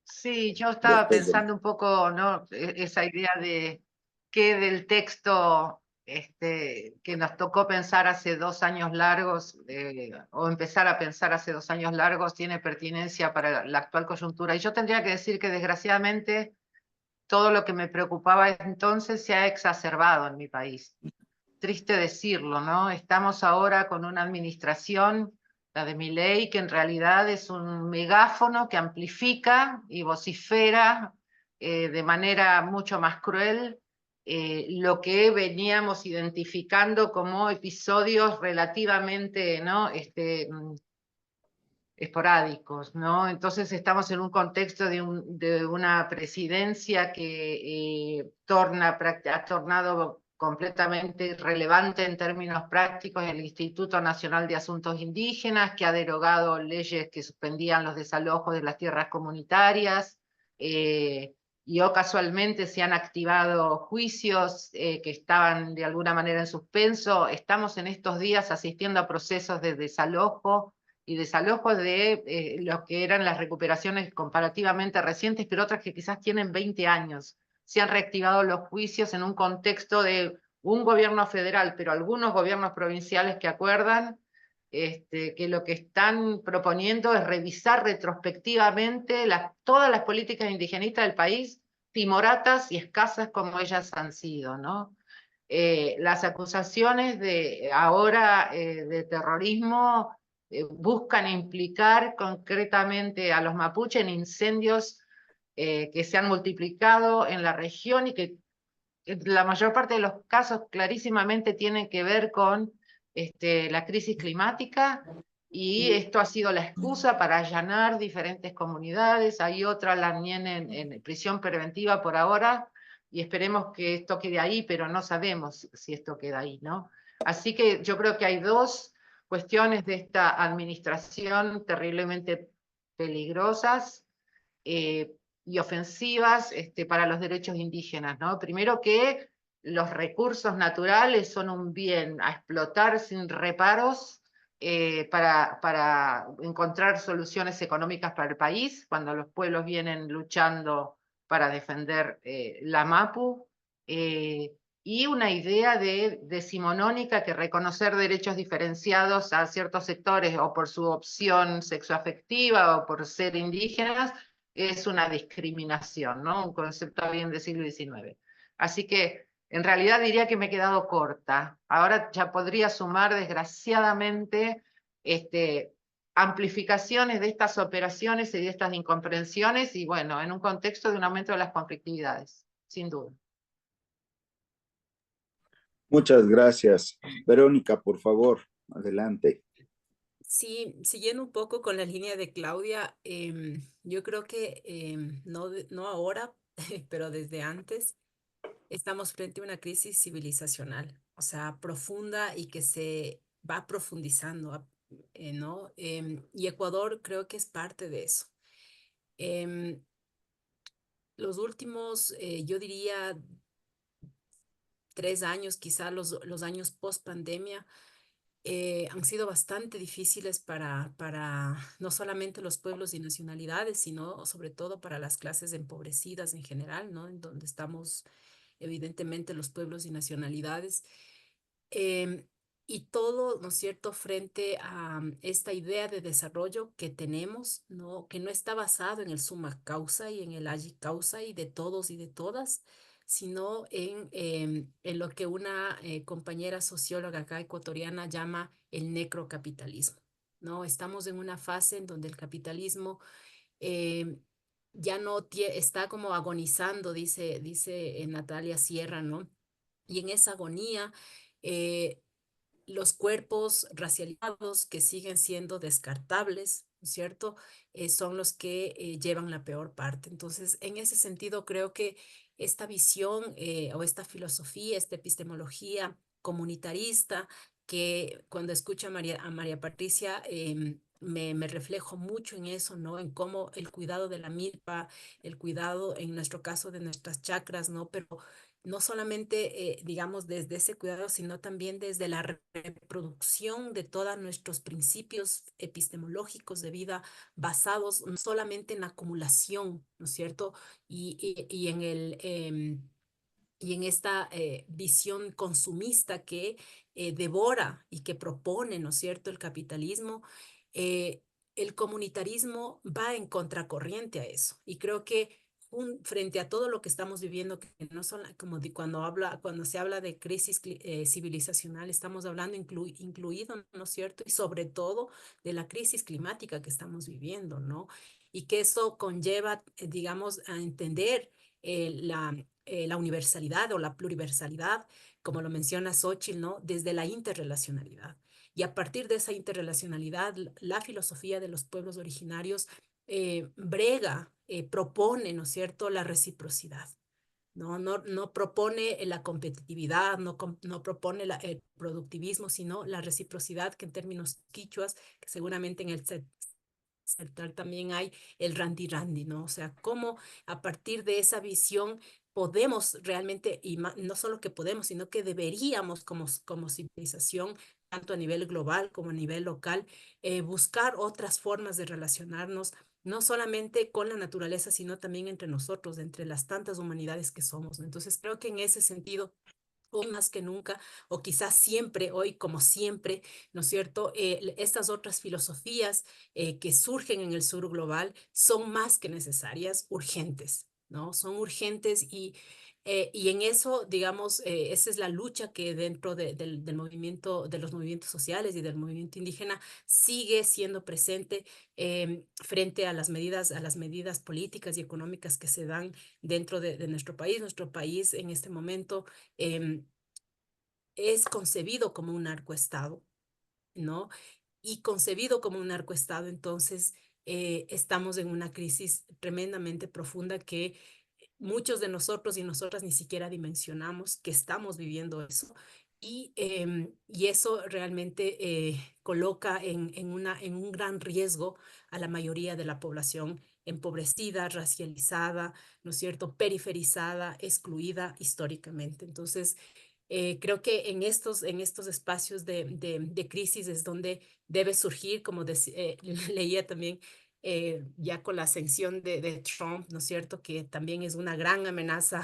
sí, yo estaba Después de... pensando un poco, ¿no? Esa idea de qué del texto que nos tocó pensar hace 2 años largos, o empezar a pensar hace 2 años largos, tiene pertinencia para la actual coyuntura. Y yo tendría que decir que desgraciadamente todo lo que me preocupaba entonces se ha exacerbado en mi país. Triste decirlo, ¿no? Estamos ahora con una administración, la de Milei, que en realidad es un megáfono que amplifica y vocifera de manera mucho más cruel lo que veníamos identificando como episodios relativamente, ¿no? Esporádicos, ¿no? Entonces estamos en un contexto de una presidencia que ha tornado completamente relevante en términos prácticos el Instituto Nacional de Asuntos Indígenas, que ha derogado leyes que suspendían los desalojos de las tierras comunitarias, y casualmente se han activado juicios que estaban de alguna manera en suspenso. Estamos en estos días asistiendo a procesos de desalojo y desalojo de lo que eran las recuperaciones comparativamente recientes, pero otras que quizás tienen 20 años. Se han reactivado los juicios en un contexto de un gobierno federal, pero algunos gobiernos provinciales que acuerdan que lo que están proponiendo es revisar retrospectivamente todas las políticas indigenistas del país, timoratas y escasas como ellas han sido, ¿no? Las acusaciones de ahora de terrorismo buscan implicar concretamente a los mapuches en incendios que se han multiplicado en la región y que la mayor parte de los casos clarísimamente tienen que ver con la crisis climática, y esto ha sido la excusa para allanar diferentes comunidades. Hay otra también en prisión preventiva por ahora, y esperemos que esto quede ahí, pero no sabemos si esto queda ahí, ¿no? Así que yo creo que hay dos cuestiones de esta administración terriblemente peligrosas y ofensivas para los derechos indígenas, ¿no? Primero, que los recursos naturales son un bien a explotar sin reparos para encontrar soluciones económicas para el país, cuando los pueblos vienen luchando para defender la MAPU, y una idea decimonónica que reconocer derechos diferenciados a ciertos sectores o por su opción sexoafectiva o por ser indígenas es una discriminación, ¿no? Un concepto bien del siglo XIX. Así que en realidad diría que me he quedado corta. Ahora ya podría sumar, desgraciadamente, amplificaciones de estas operaciones y de estas incomprensiones, y bueno, en un contexto de un aumento de las conflictividades, sin duda. Muchas gracias. Verónica, por favor, adelante. Sí, siguiendo un poco con la línea de Claudia, yo creo que no ahora, pero desde antes, estamos frente a una crisis civilizacional, o sea, profunda y que se va profundizando, ¿no? Y Ecuador creo que es parte de eso. Em, los últimos, yo diría, 3 años, quizá los años post pandemia, han sido bastante difíciles para no solamente los pueblos y nacionalidades, sino sobre todo para las clases empobrecidas en general, ¿no? En donde estamos, evidentemente, los pueblos y nacionalidades. Em, y todo, ¿no es cierto?, frente a esta idea de desarrollo que tenemos, ¿no? Que no está basado en el summa causa y en el agi causa y de todos y de todas, sino en lo que una compañera socióloga acá ecuatoriana llama el necrocapitalismo, ¿no? Estamos en una fase en donde el capitalismo em, ya no está como agonizando, dice Natalia Sierra, ¿no? Y en esa agonía, eh, los cuerpos racializados que siguen siendo descartables, ¿no es cierto? Son los que llevan la peor parte. Entonces, en ese sentido, creo que esta visión o esta filosofía, esta epistemología comunitarista, que cuando escucho a María Patricia, me reflejo mucho en eso, ¿no? En cómo el cuidado de la milpa, el cuidado, en nuestro caso, de nuestras chacras, ¿no? Pero no solamente, digamos, desde ese cuidado, sino también desde la reproducción de todos nuestros principios epistemológicos de vida basados no solamente en la acumulación, ¿no es cierto? Y en y en esta visión consumista que devora y que propone, ¿no es cierto?, el capitalismo. eh, el comunitarismo va en contracorriente a eso. Y creo que frente a todo lo que estamos viviendo, que no son como cuando se habla de crisis civilizacional, estamos hablando incluido, ¿no es cierto? Y sobre todo de la crisis climática que estamos viviendo, ¿no? Y que eso conlleva, digamos, a entender la universalidad o la pluriversalidad, como lo menciona Xóchitl, ¿no? Desde la interrelacionalidad. Y a partir de esa interrelacionalidad, la filosofía de los pueblos originarios brega, propone, ¿no es cierto?, la reciprocidad. No propone la competitividad, no propone el productivismo, sino la reciprocidad, que en términos quichuas, que seguramente en el central también hay el randi-randi, ¿no? O sea, cómo a partir de esa visión podemos realmente, y no solo que podemos, sino que deberíamos como civilización, tanto a nivel global como a nivel local, buscar otras formas de relacionarnos, no solamente con la naturaleza, sino también entre nosotros, entre las tantas humanidades que somos, ¿no? Entonces, creo que en ese sentido, hoy más que nunca, o quizás siempre, hoy como siempre, ¿no es cierto? Estas otras filosofías que surgen en el sur global son más que necesarias, urgentes, ¿no? Son urgentes y en eso, digamos, esa es la lucha que dentro del movimiento, de los movimientos sociales y del movimiento indígena sigue siendo presente frente a las medidas políticas y económicas que se dan dentro de nuestro país. Nuestro país en este momento es concebido como un narcoestado, ¿no? Y concebido como un narcoestado, entonces estamos en una crisis tremendamente profunda que muchos de nosotros y nosotras ni siquiera dimensionamos que estamos viviendo eso. Y eso realmente coloca en un gran riesgo a la mayoría de la población empobrecida, racializada, ¿no es cierto?, periferizada, excluida históricamente. Entonces, creo que en estos espacios de crisis es donde debe surgir, como leía también ya con la ascensión de Trump, ¿no es cierto?, que también es una gran amenaza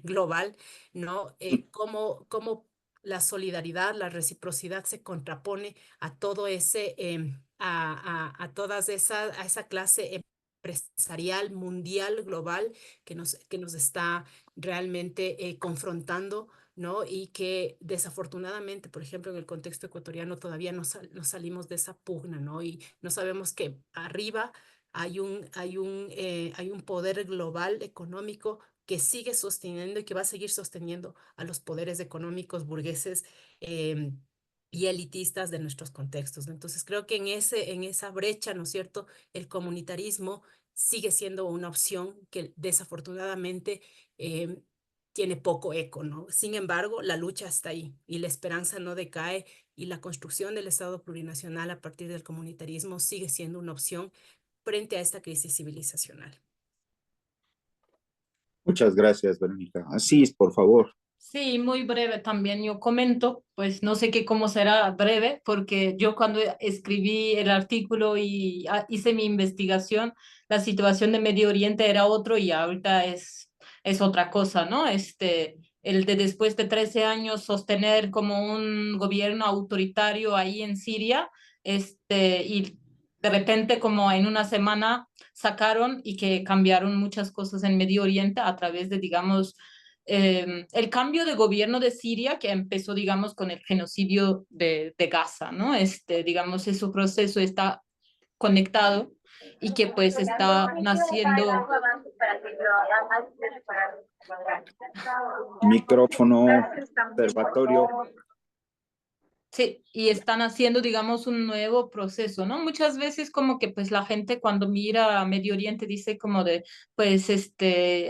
global, ¿no? Cómo la solidaridad, la reciprocidad se contrapone a todo ese, a todas a esa clase empresarial, mundial, global, que nos está realmente confrontando, ¿no? Y que desafortunadamente, por ejemplo, en el contexto ecuatoriano todavía no salimos de esa pugna, ¿no? Y no sabemos que arriba hay un poder global económico que sigue sosteniendo y que va a seguir sosteniendo a los poderes económicos burgueses y elitistas de nuestros contextos, ¿no? Entonces creo que en esa brecha, ¿no es cierto?, el comunitarismo sigue siendo una opción que desafortunadamente tiene poco eco, ¿no? Sin embargo, la lucha está ahí y la esperanza no decae y la construcción del Estado plurinacional a partir del comunitarismo sigue siendo una opción frente a esta crisis civilizacional. Muchas gracias, Verónica. Así es, por favor. Sí, muy breve también. Yo comento, pues no sé qué cómo será breve, porque yo cuando escribí el artículo y hice mi investigación, la situación de Medio Oriente era otro y ahorita es otra cosa, ¿no? El de después de 13 años sostener como un gobierno autoritario ahí en Siria, y de repente como en una semana sacaron y que cambiaron muchas cosas en Medio Oriente a través de, digamos, el cambio de gobierno de Siria que empezó, digamos, con el genocidio de Gaza, ¿no? Digamos, ese proceso está conectado y que pues está naciendo. Micrófono, observatorio. Sí, y están haciendo, digamos, un nuevo proceso, ¿no? Muchas veces como que pues la gente cuando mira a Medio Oriente dice como de, pues,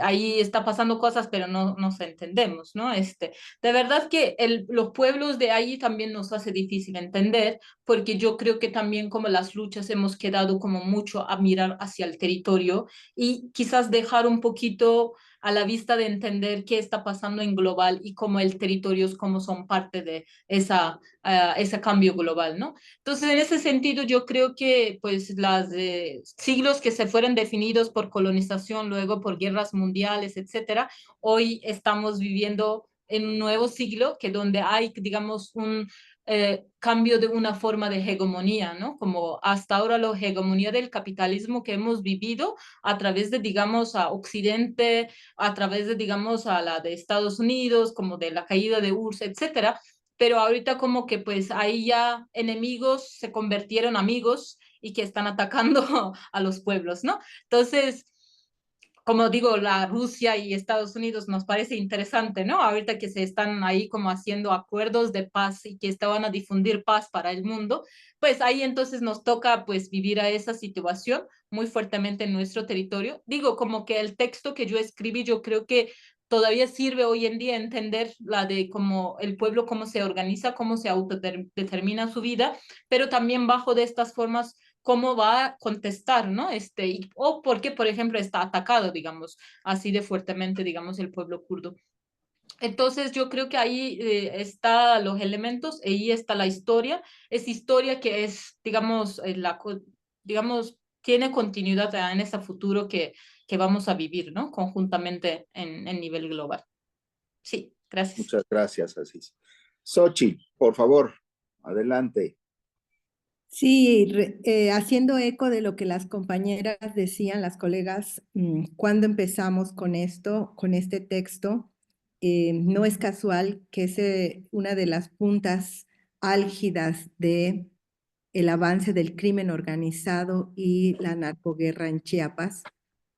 ahí está pasando cosas, pero no nos entendemos, ¿no? De verdad que los pueblos de ahí también nos hace difícil entender, porque yo creo que también como las luchas hemos quedado como mucho a mirar hacia el territorio y quizás dejar un poquito a la vista de entender qué está pasando en global y cómo el territorio es como son parte de ese cambio global, ¿no? Entonces, en ese sentido, yo creo que pues los siglos que se fueron definidos por colonización, luego por guerras mundiales, etcétera, hoy estamos viviendo en un nuevo siglo que donde hay, digamos, un cambio de una forma de hegemonía, ¿no? Como hasta ahora la hegemonía del capitalismo que hemos vivido a través de, digamos, a Occidente, a través de, digamos, a la de Estados Unidos, como de la caída de URSS, etcétera, pero ahorita como que pues ahí ya enemigos se convirtieron amigos y que están atacando a los pueblos, ¿no? Entonces, como digo, la Rusia y Estados Unidos nos parece interesante, ¿no? Ahorita que se están ahí como haciendo acuerdos de paz y que estaban a difundir paz para el mundo, pues ahí entonces nos toca pues vivir a esa situación muy fuertemente en nuestro territorio. Digo, como que el texto que yo escribí, yo creo que todavía sirve hoy en día entender la de cómo el pueblo, cómo se organiza, cómo se autodetermina su vida, pero también bajo de estas formas cómo va a contestar, ¿no? O por qué, por ejemplo, está atacado, digamos, así de fuertemente, digamos, el pueblo kurdo. Entonces yo creo que ahí están los elementos, ahí está la historia, es historia que es, digamos, digamos, tiene continuidad en ese futuro que vamos a vivir, ¿no? Conjuntamente en nivel global. Sí, gracias. Muchas gracias, Asís. Xochitl, por favor, adelante. Sí, haciendo eco de lo que las compañeras decían, las colegas, cuando empezamos con esto, con este texto, no es casual que es una de las puntas álgidas de el avance del crimen organizado y la narcoguerra en Chiapas,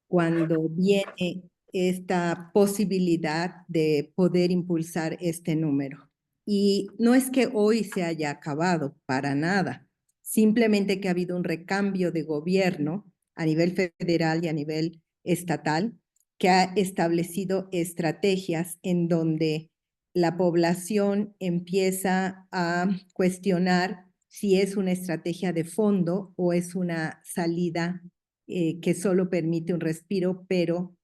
cuando viene esta posibilidad de poder impulsar este número. Y no es que hoy se haya acabado, para nada, simplemente que ha habido un recambio de gobierno a nivel federal y a nivel estatal que ha establecido estrategias en donde la población empieza a cuestionar si es una estrategia de fondo o es una salida que solo permite un respiro, pero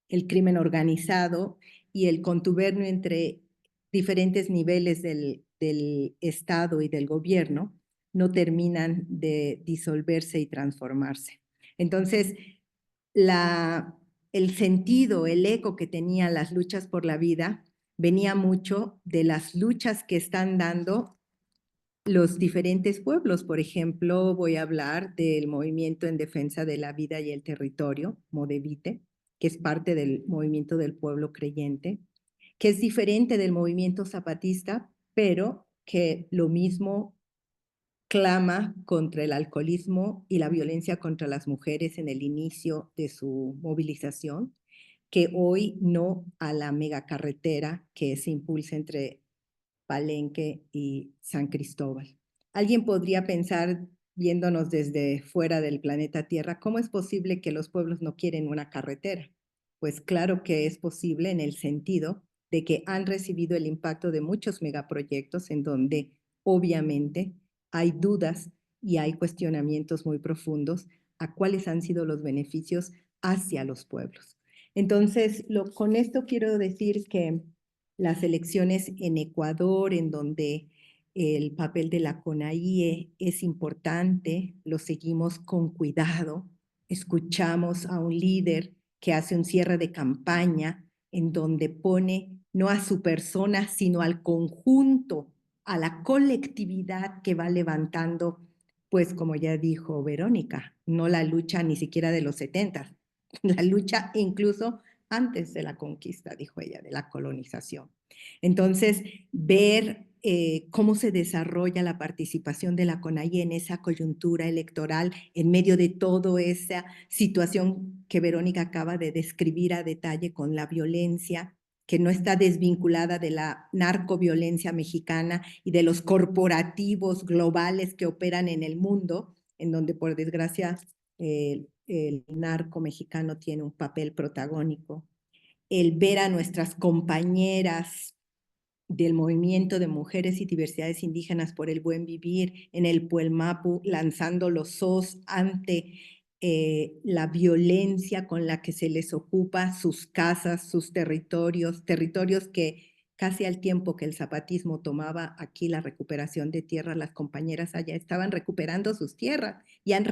el crimen organizado y el contubernio entre diferentes niveles del Estado y del gobierno no terminan de disolverse y transformarse. Entonces, el sentido, el eco que tenían las luchas por la vida venía mucho de las luchas que están dando los diferentes pueblos. Por ejemplo, voy a hablar del movimiento en defensa de la vida y el territorio, Modevite, que es parte del movimiento del pueblo creyente, que es diferente del movimiento zapatista, pero que lo mismo clama contra el alcoholismo y la violencia contra las mujeres en el inicio de su movilización, que hoy no a la megacarretera que se impulsa entre Palenque y San Cristóbal. Alguien podría pensar, viéndonos desde fuera del planeta Tierra, ¿cómo es posible que los pueblos no quieren una carretera? Pues claro que es posible en el sentido de que han recibido el impacto de muchos megaproyectos en donde obviamente hay dudas y hay cuestionamientos muy profundos a cuáles han sido los beneficios hacia los pueblos. Entonces, con esto quiero decir que las elecciones en Ecuador, en donde el papel de la CONAIE es importante, lo seguimos con cuidado, escuchamos a un líder que hace un cierre de campaña en donde pone no a su persona, sino al conjunto, a la colectividad que va levantando, pues como ya dijo Verónica, no la lucha ni siquiera de los 70, la lucha incluso antes de la conquista, dijo ella, de la colonización. Entonces, ver cómo se desarrolla la participación de la CONAIE en esa coyuntura electoral, en medio de toda esa situación que Verónica acaba de describir a detalle con la violencia, que no está desvinculada de la narcoviolencia mexicana y de los corporativos globales que operan en el mundo, en donde por desgracia el narco mexicano tiene un papel protagónico. El ver a nuestras compañeras del movimiento de mujeres y diversidades indígenas por el buen vivir en el Puelmapu, lanzando los SOS ante la violencia con la que se les ocupa sus casas, sus territorios, territorios que casi al tiempo que el zapatismo tomaba aquí la recuperación de tierra, las compañeras allá estaban recuperando sus tierras y han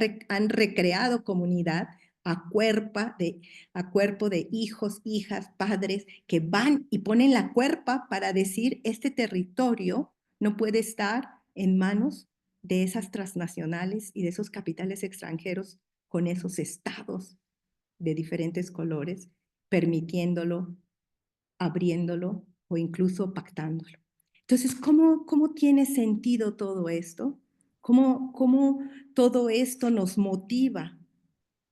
recreado comunidad a cuerpo de hijos, hijas, padres que van y ponen la cuerpa para decir este territorio no puede estar en manos de esas transnacionales y de esos capitales extranjeros con esos estados de diferentes colores, permitiéndolo, abriéndolo o incluso pactándolo. Entonces, ¿cómo tiene sentido todo esto? ¿Cómo todo esto nos motiva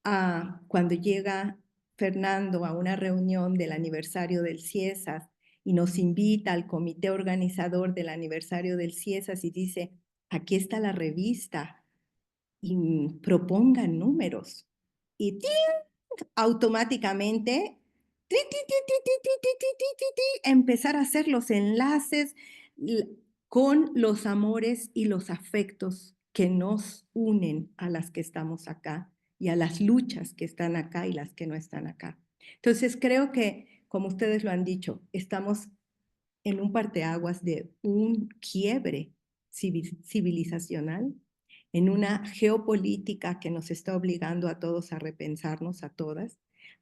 a cuando llega Fernando a una reunión del aniversario del CIESAS y nos invita al comité organizador del aniversario del CIESAS y dice, aquí está la revista y propongan números. Y ¡ting! Automáticamente empezar a hacer los enlaces con los amores y los afectos que nos unen a las que estamos acá y a las luchas que están acá y las que no están acá. Entonces creo que, como ustedes lo han dicho, estamos en un parteaguas de un quiebre civilizacional, en una geopolítica que nos está obligando a todos a repensarnos, a todas,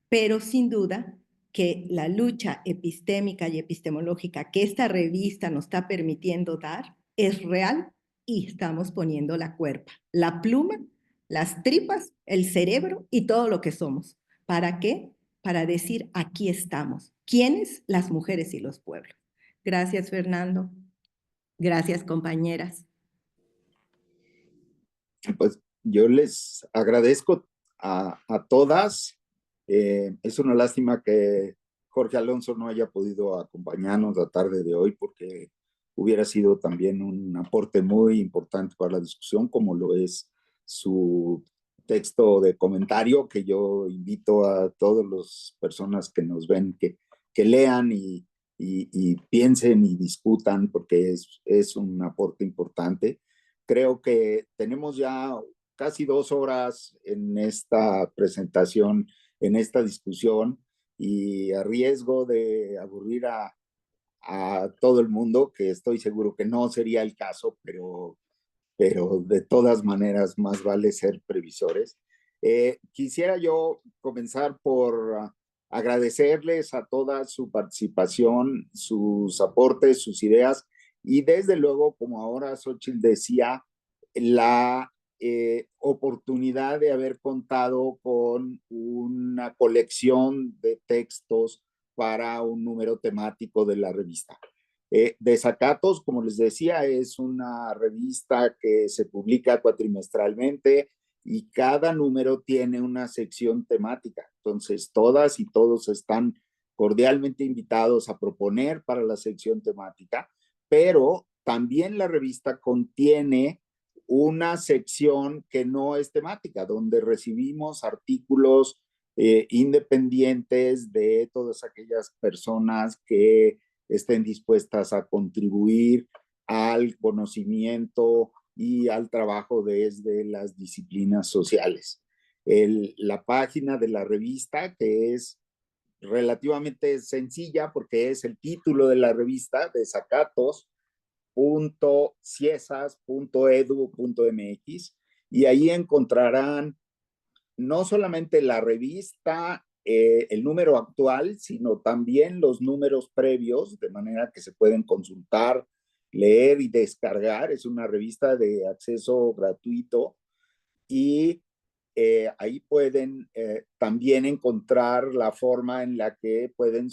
pero sin duda que la lucha epistémica y epistemológica que esta revista nos está permitiendo dar es real y estamos poniendo la cuerpa, la pluma, las tripas, el cerebro y todo lo que somos. ¿Para qué? Para decir aquí estamos. ¿Quiénes? Las mujeres y los pueblos. Gracias, Fernando. Gracias, compañeras. Pues yo les agradezco a todas. Es una lástima que Jorge Alonso no haya podido acompañarnos la tarde de hoy porque hubiera sido también un aporte muy importante para la discusión, como lo es su texto de comentario, que yo invito a todas las personas que nos ven que lean y piensen y discutan, porque es un aporte importante. Creo que tenemos ya casi 2 horas en esta presentación, en esta discusión, y a riesgo de aburrir a todo el mundo, que estoy seguro que no sería el caso, pero de todas maneras más vale ser previsores. Quisiera yo comenzar por agradecerles a toda su participación, sus aportes, sus ideas, y desde luego, como ahora Xochitl decía, la oportunidad de haber contado con una colección de textos para un número temático de la revista. Desacatos, como les decía, es una revista que se publica cuatrimestralmente y cada número tiene una sección temática. Entonces, todas y todos están cordialmente invitados a proponer para la sección temática, pero también la revista contiene una sección que no es temática, donde recibimos artículos independientes de todas aquellas personas que estén dispuestas a contribuir al conocimiento y al trabajo desde las disciplinas sociales. La página de la revista, que es relativamente sencilla porque es el título de la revista, desacatos.ciesas.edu.mx, y ahí encontrarán no solamente la revista, el número actual, sino también los números previos, de manera que se pueden consultar, leer y descargar. Es una revista de acceso gratuito y ahí pueden también encontrar la forma en la que pueden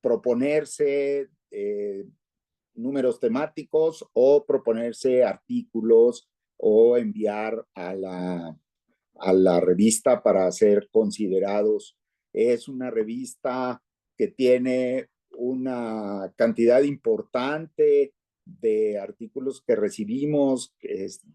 proponerse números temáticos o proponerse artículos o enviar a la revista para ser considerados. Es una revista que tiene una cantidad importante de artículos que recibimos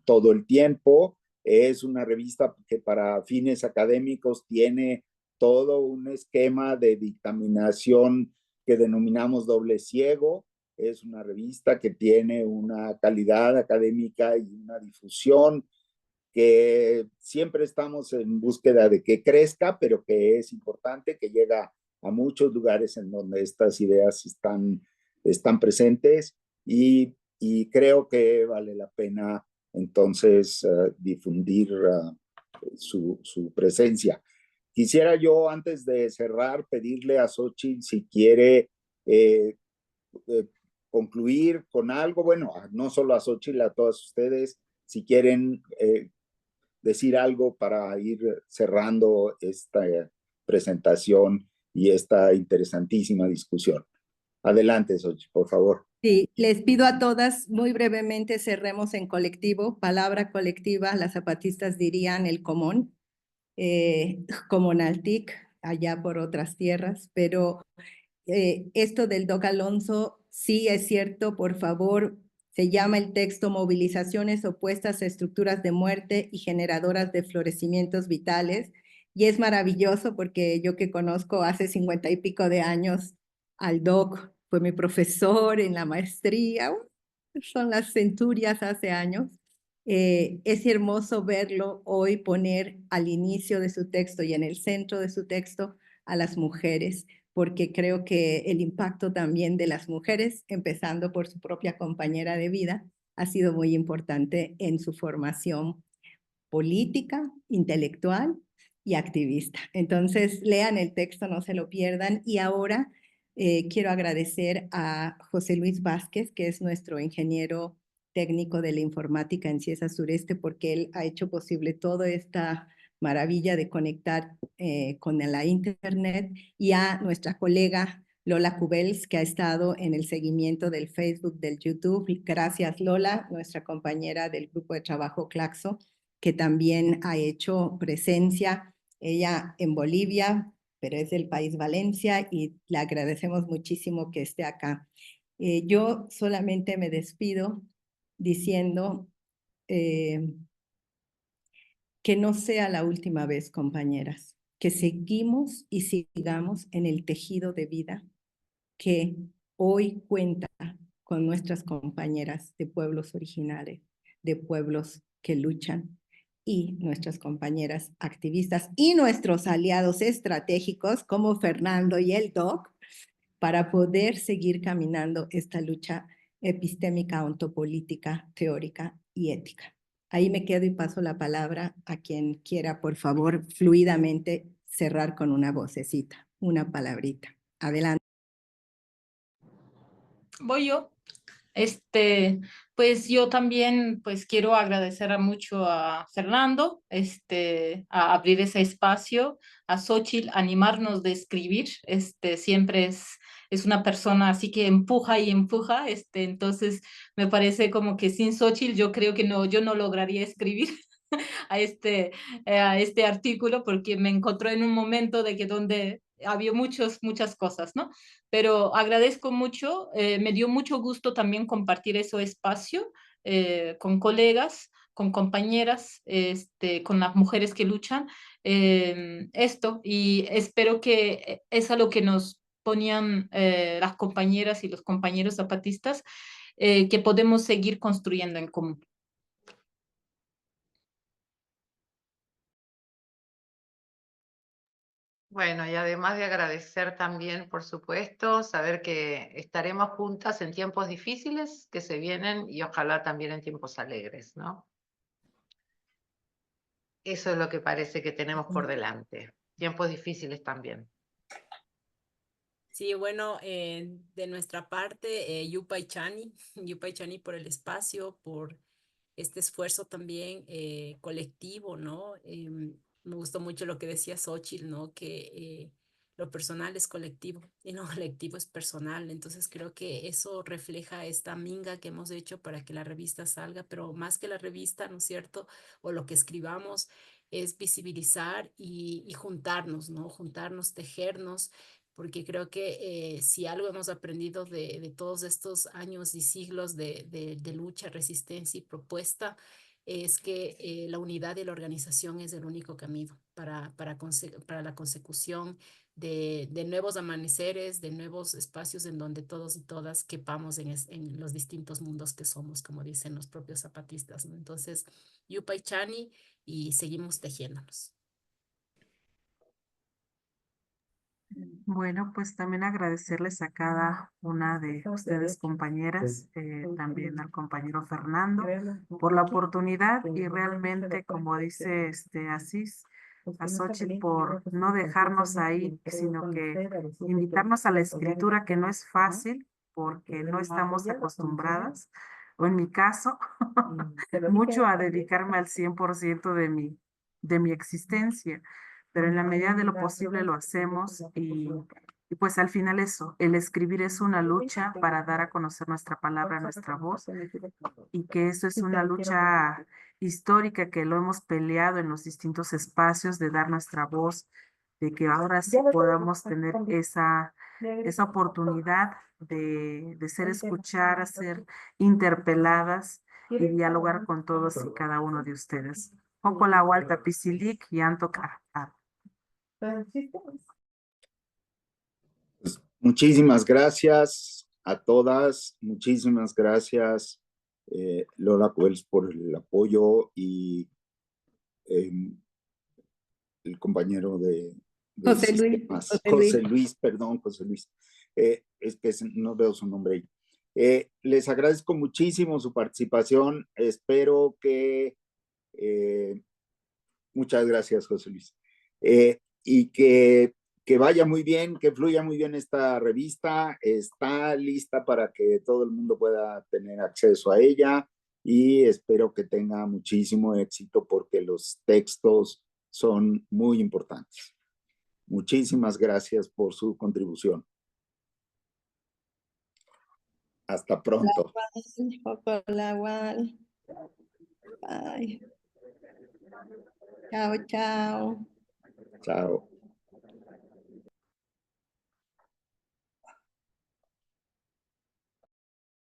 todo el tiempo. Es una revista que para fines académicos tiene todo un esquema de dictaminación que denominamos doble ciego. Es una revista que tiene una calidad académica y una difusión que siempre estamos en búsqueda de que crezca, pero que es importante, que llega a muchos lugares en donde estas ideas están presentes, y creo que vale la pena entonces difundir su presencia. Quisiera yo, antes de cerrar, pedirle a Xochitl si quiere concluir con algo, bueno, no solo a Xochitl, a todas ustedes, si quieren decir algo para ir cerrando esta presentación y esta interesantísima discusión. Adelante, Xochitl, por favor. Sí, les pido a todas, muy brevemente, cerremos en colectivo. Palabra colectiva, las zapatistas dirían el común, comunaltic, allá por otras tierras, pero esto del Doc Alonso, sí es cierto, por favor, se llama el texto Movilizaciones opuestas a estructuras de muerte y generadoras de florecimientos vitales, y es maravilloso porque yo que conozco hace 50 y pico de años al Doc, fue mi profesor en la maestría, son las centurias hace años. Es hermoso verlo hoy poner al inicio de su texto y en el centro de su texto a las mujeres, porque creo que el impacto también de las mujeres, empezando por su propia compañera de vida, ha sido muy importante en su formación política, intelectual y activista. Entonces, lean el texto, no se lo pierdan. Y ahora quiero agradecer a José Luis Vázquez, que es nuestro ingeniero técnico de la informática en CIESA Sureste, porque él ha hecho posible toda esta maravilla de conectar con la internet, y a nuestra colega Lola Cubels, que ha estado en el seguimiento del Facebook, del YouTube. Gracias, Lola, nuestra compañera del grupo de trabajo Claxo, que también ha hecho presencia, ella en Bolivia, pero es del país Valencia, y le agradecemos muchísimo que esté acá. Yo solamente me despido diciendo que no sea la última vez, compañeras, que seguimos y sigamos en el tejido de vida que hoy cuenta con nuestras compañeras de pueblos originales, de pueblos que luchan, y nuestras compañeras activistas y nuestros aliados estratégicos como Fernando y el Doc, para poder seguir caminando esta lucha epistémica, ontopolítica, teórica y ética. Ahí me quedo y paso la palabra a quien quiera, por favor, fluidamente cerrar con una vocecita, una palabrita. Adelante. Voy yo. Pues yo también pues quiero agradecer mucho a Fernando, a abrir ese espacio, a Xóchitl, animarnos de escribir, siempre es una persona así que empuja y empuja, entonces me parece como que sin Xóchitl yo creo que no, yo no lograría escribir a este artículo, porque me encontró en un momento de que donde había muchas cosas, ¿no? Pero agradezco mucho, me dio mucho gusto también compartir ese espacio con colegas, con compañeras, con las mujeres que luchan, y espero que es a lo que nos ponían las compañeras y los compañeros zapatistas, que podemos seguir construyendo en común. Bueno, y además de agradecer también, por supuesto, saber que estaremos juntas en tiempos difíciles que se vienen y ojalá también en tiempos alegres, ¿no? Eso es lo que parece que tenemos por delante. Tiempos difíciles también. Sí, bueno, de nuestra parte, Yupay Chani, Yupay Chani por el espacio, por este esfuerzo también colectivo, ¿no? Me gustó mucho lo que decía Xóchitl, ¿no? Que lo personal es colectivo y lo colectivo es personal. Entonces creo que eso refleja esta minga que hemos hecho para que la revista salga, pero más que la revista, ¿no es cierto? O lo que escribamos es visibilizar y juntarnos, ¿no? Juntarnos, tejernos, porque creo que si algo hemos aprendido de todos estos años y siglos de lucha, resistencia y propuesta, es que la unidad y la organización es el único camino para la consecución de nuevos amaneceres, de nuevos espacios en donde todos y todas quepamos en los distintos mundos que somos, como dicen los propios zapatistas, ¿no? Entonces, Yupay Chani, y seguimos tejiéndonos. Bueno, pues también agradecerles a cada una de ustedes, compañeras, también al compañero Fernando, por la oportunidad, y realmente, como dice Asís, a Xóchitl, por no dejarnos ahí, sino que invitarnos a la escritura, que no es fácil porque no estamos acostumbradas, o en mi caso, mucho a dedicarme al 100% de mi existencia, pero en la medida de lo posible lo hacemos, y pues al final eso, el escribir es una lucha para dar a conocer nuestra palabra, nuestra voz, y que eso es una lucha histórica que lo hemos peleado en los distintos espacios de dar nuestra voz, de que ahora sí podamos tener esa oportunidad de ser escuchadas, ser interpeladas y dialogar con todos y cada uno de ustedes. Poco la vuelta pisilic y antocar. Pues, muchísimas gracias a todas, muchísimas gracias Lola Wells por el apoyo y el compañero de José Luis, sistemas, José Luis. José Luis, es que no veo su nombre ahí. Les agradezco muchísimo su participación, espero que, muchas gracias José Luis, y que vaya muy bien, que fluya muy bien esta revista, está lista para que todo el mundo pueda tener acceso a ella y espero que tenga muchísimo éxito porque los textos son muy importantes. Muchísimas gracias por su contribución. Hasta pronto. Bye. Chao, chao. Chao.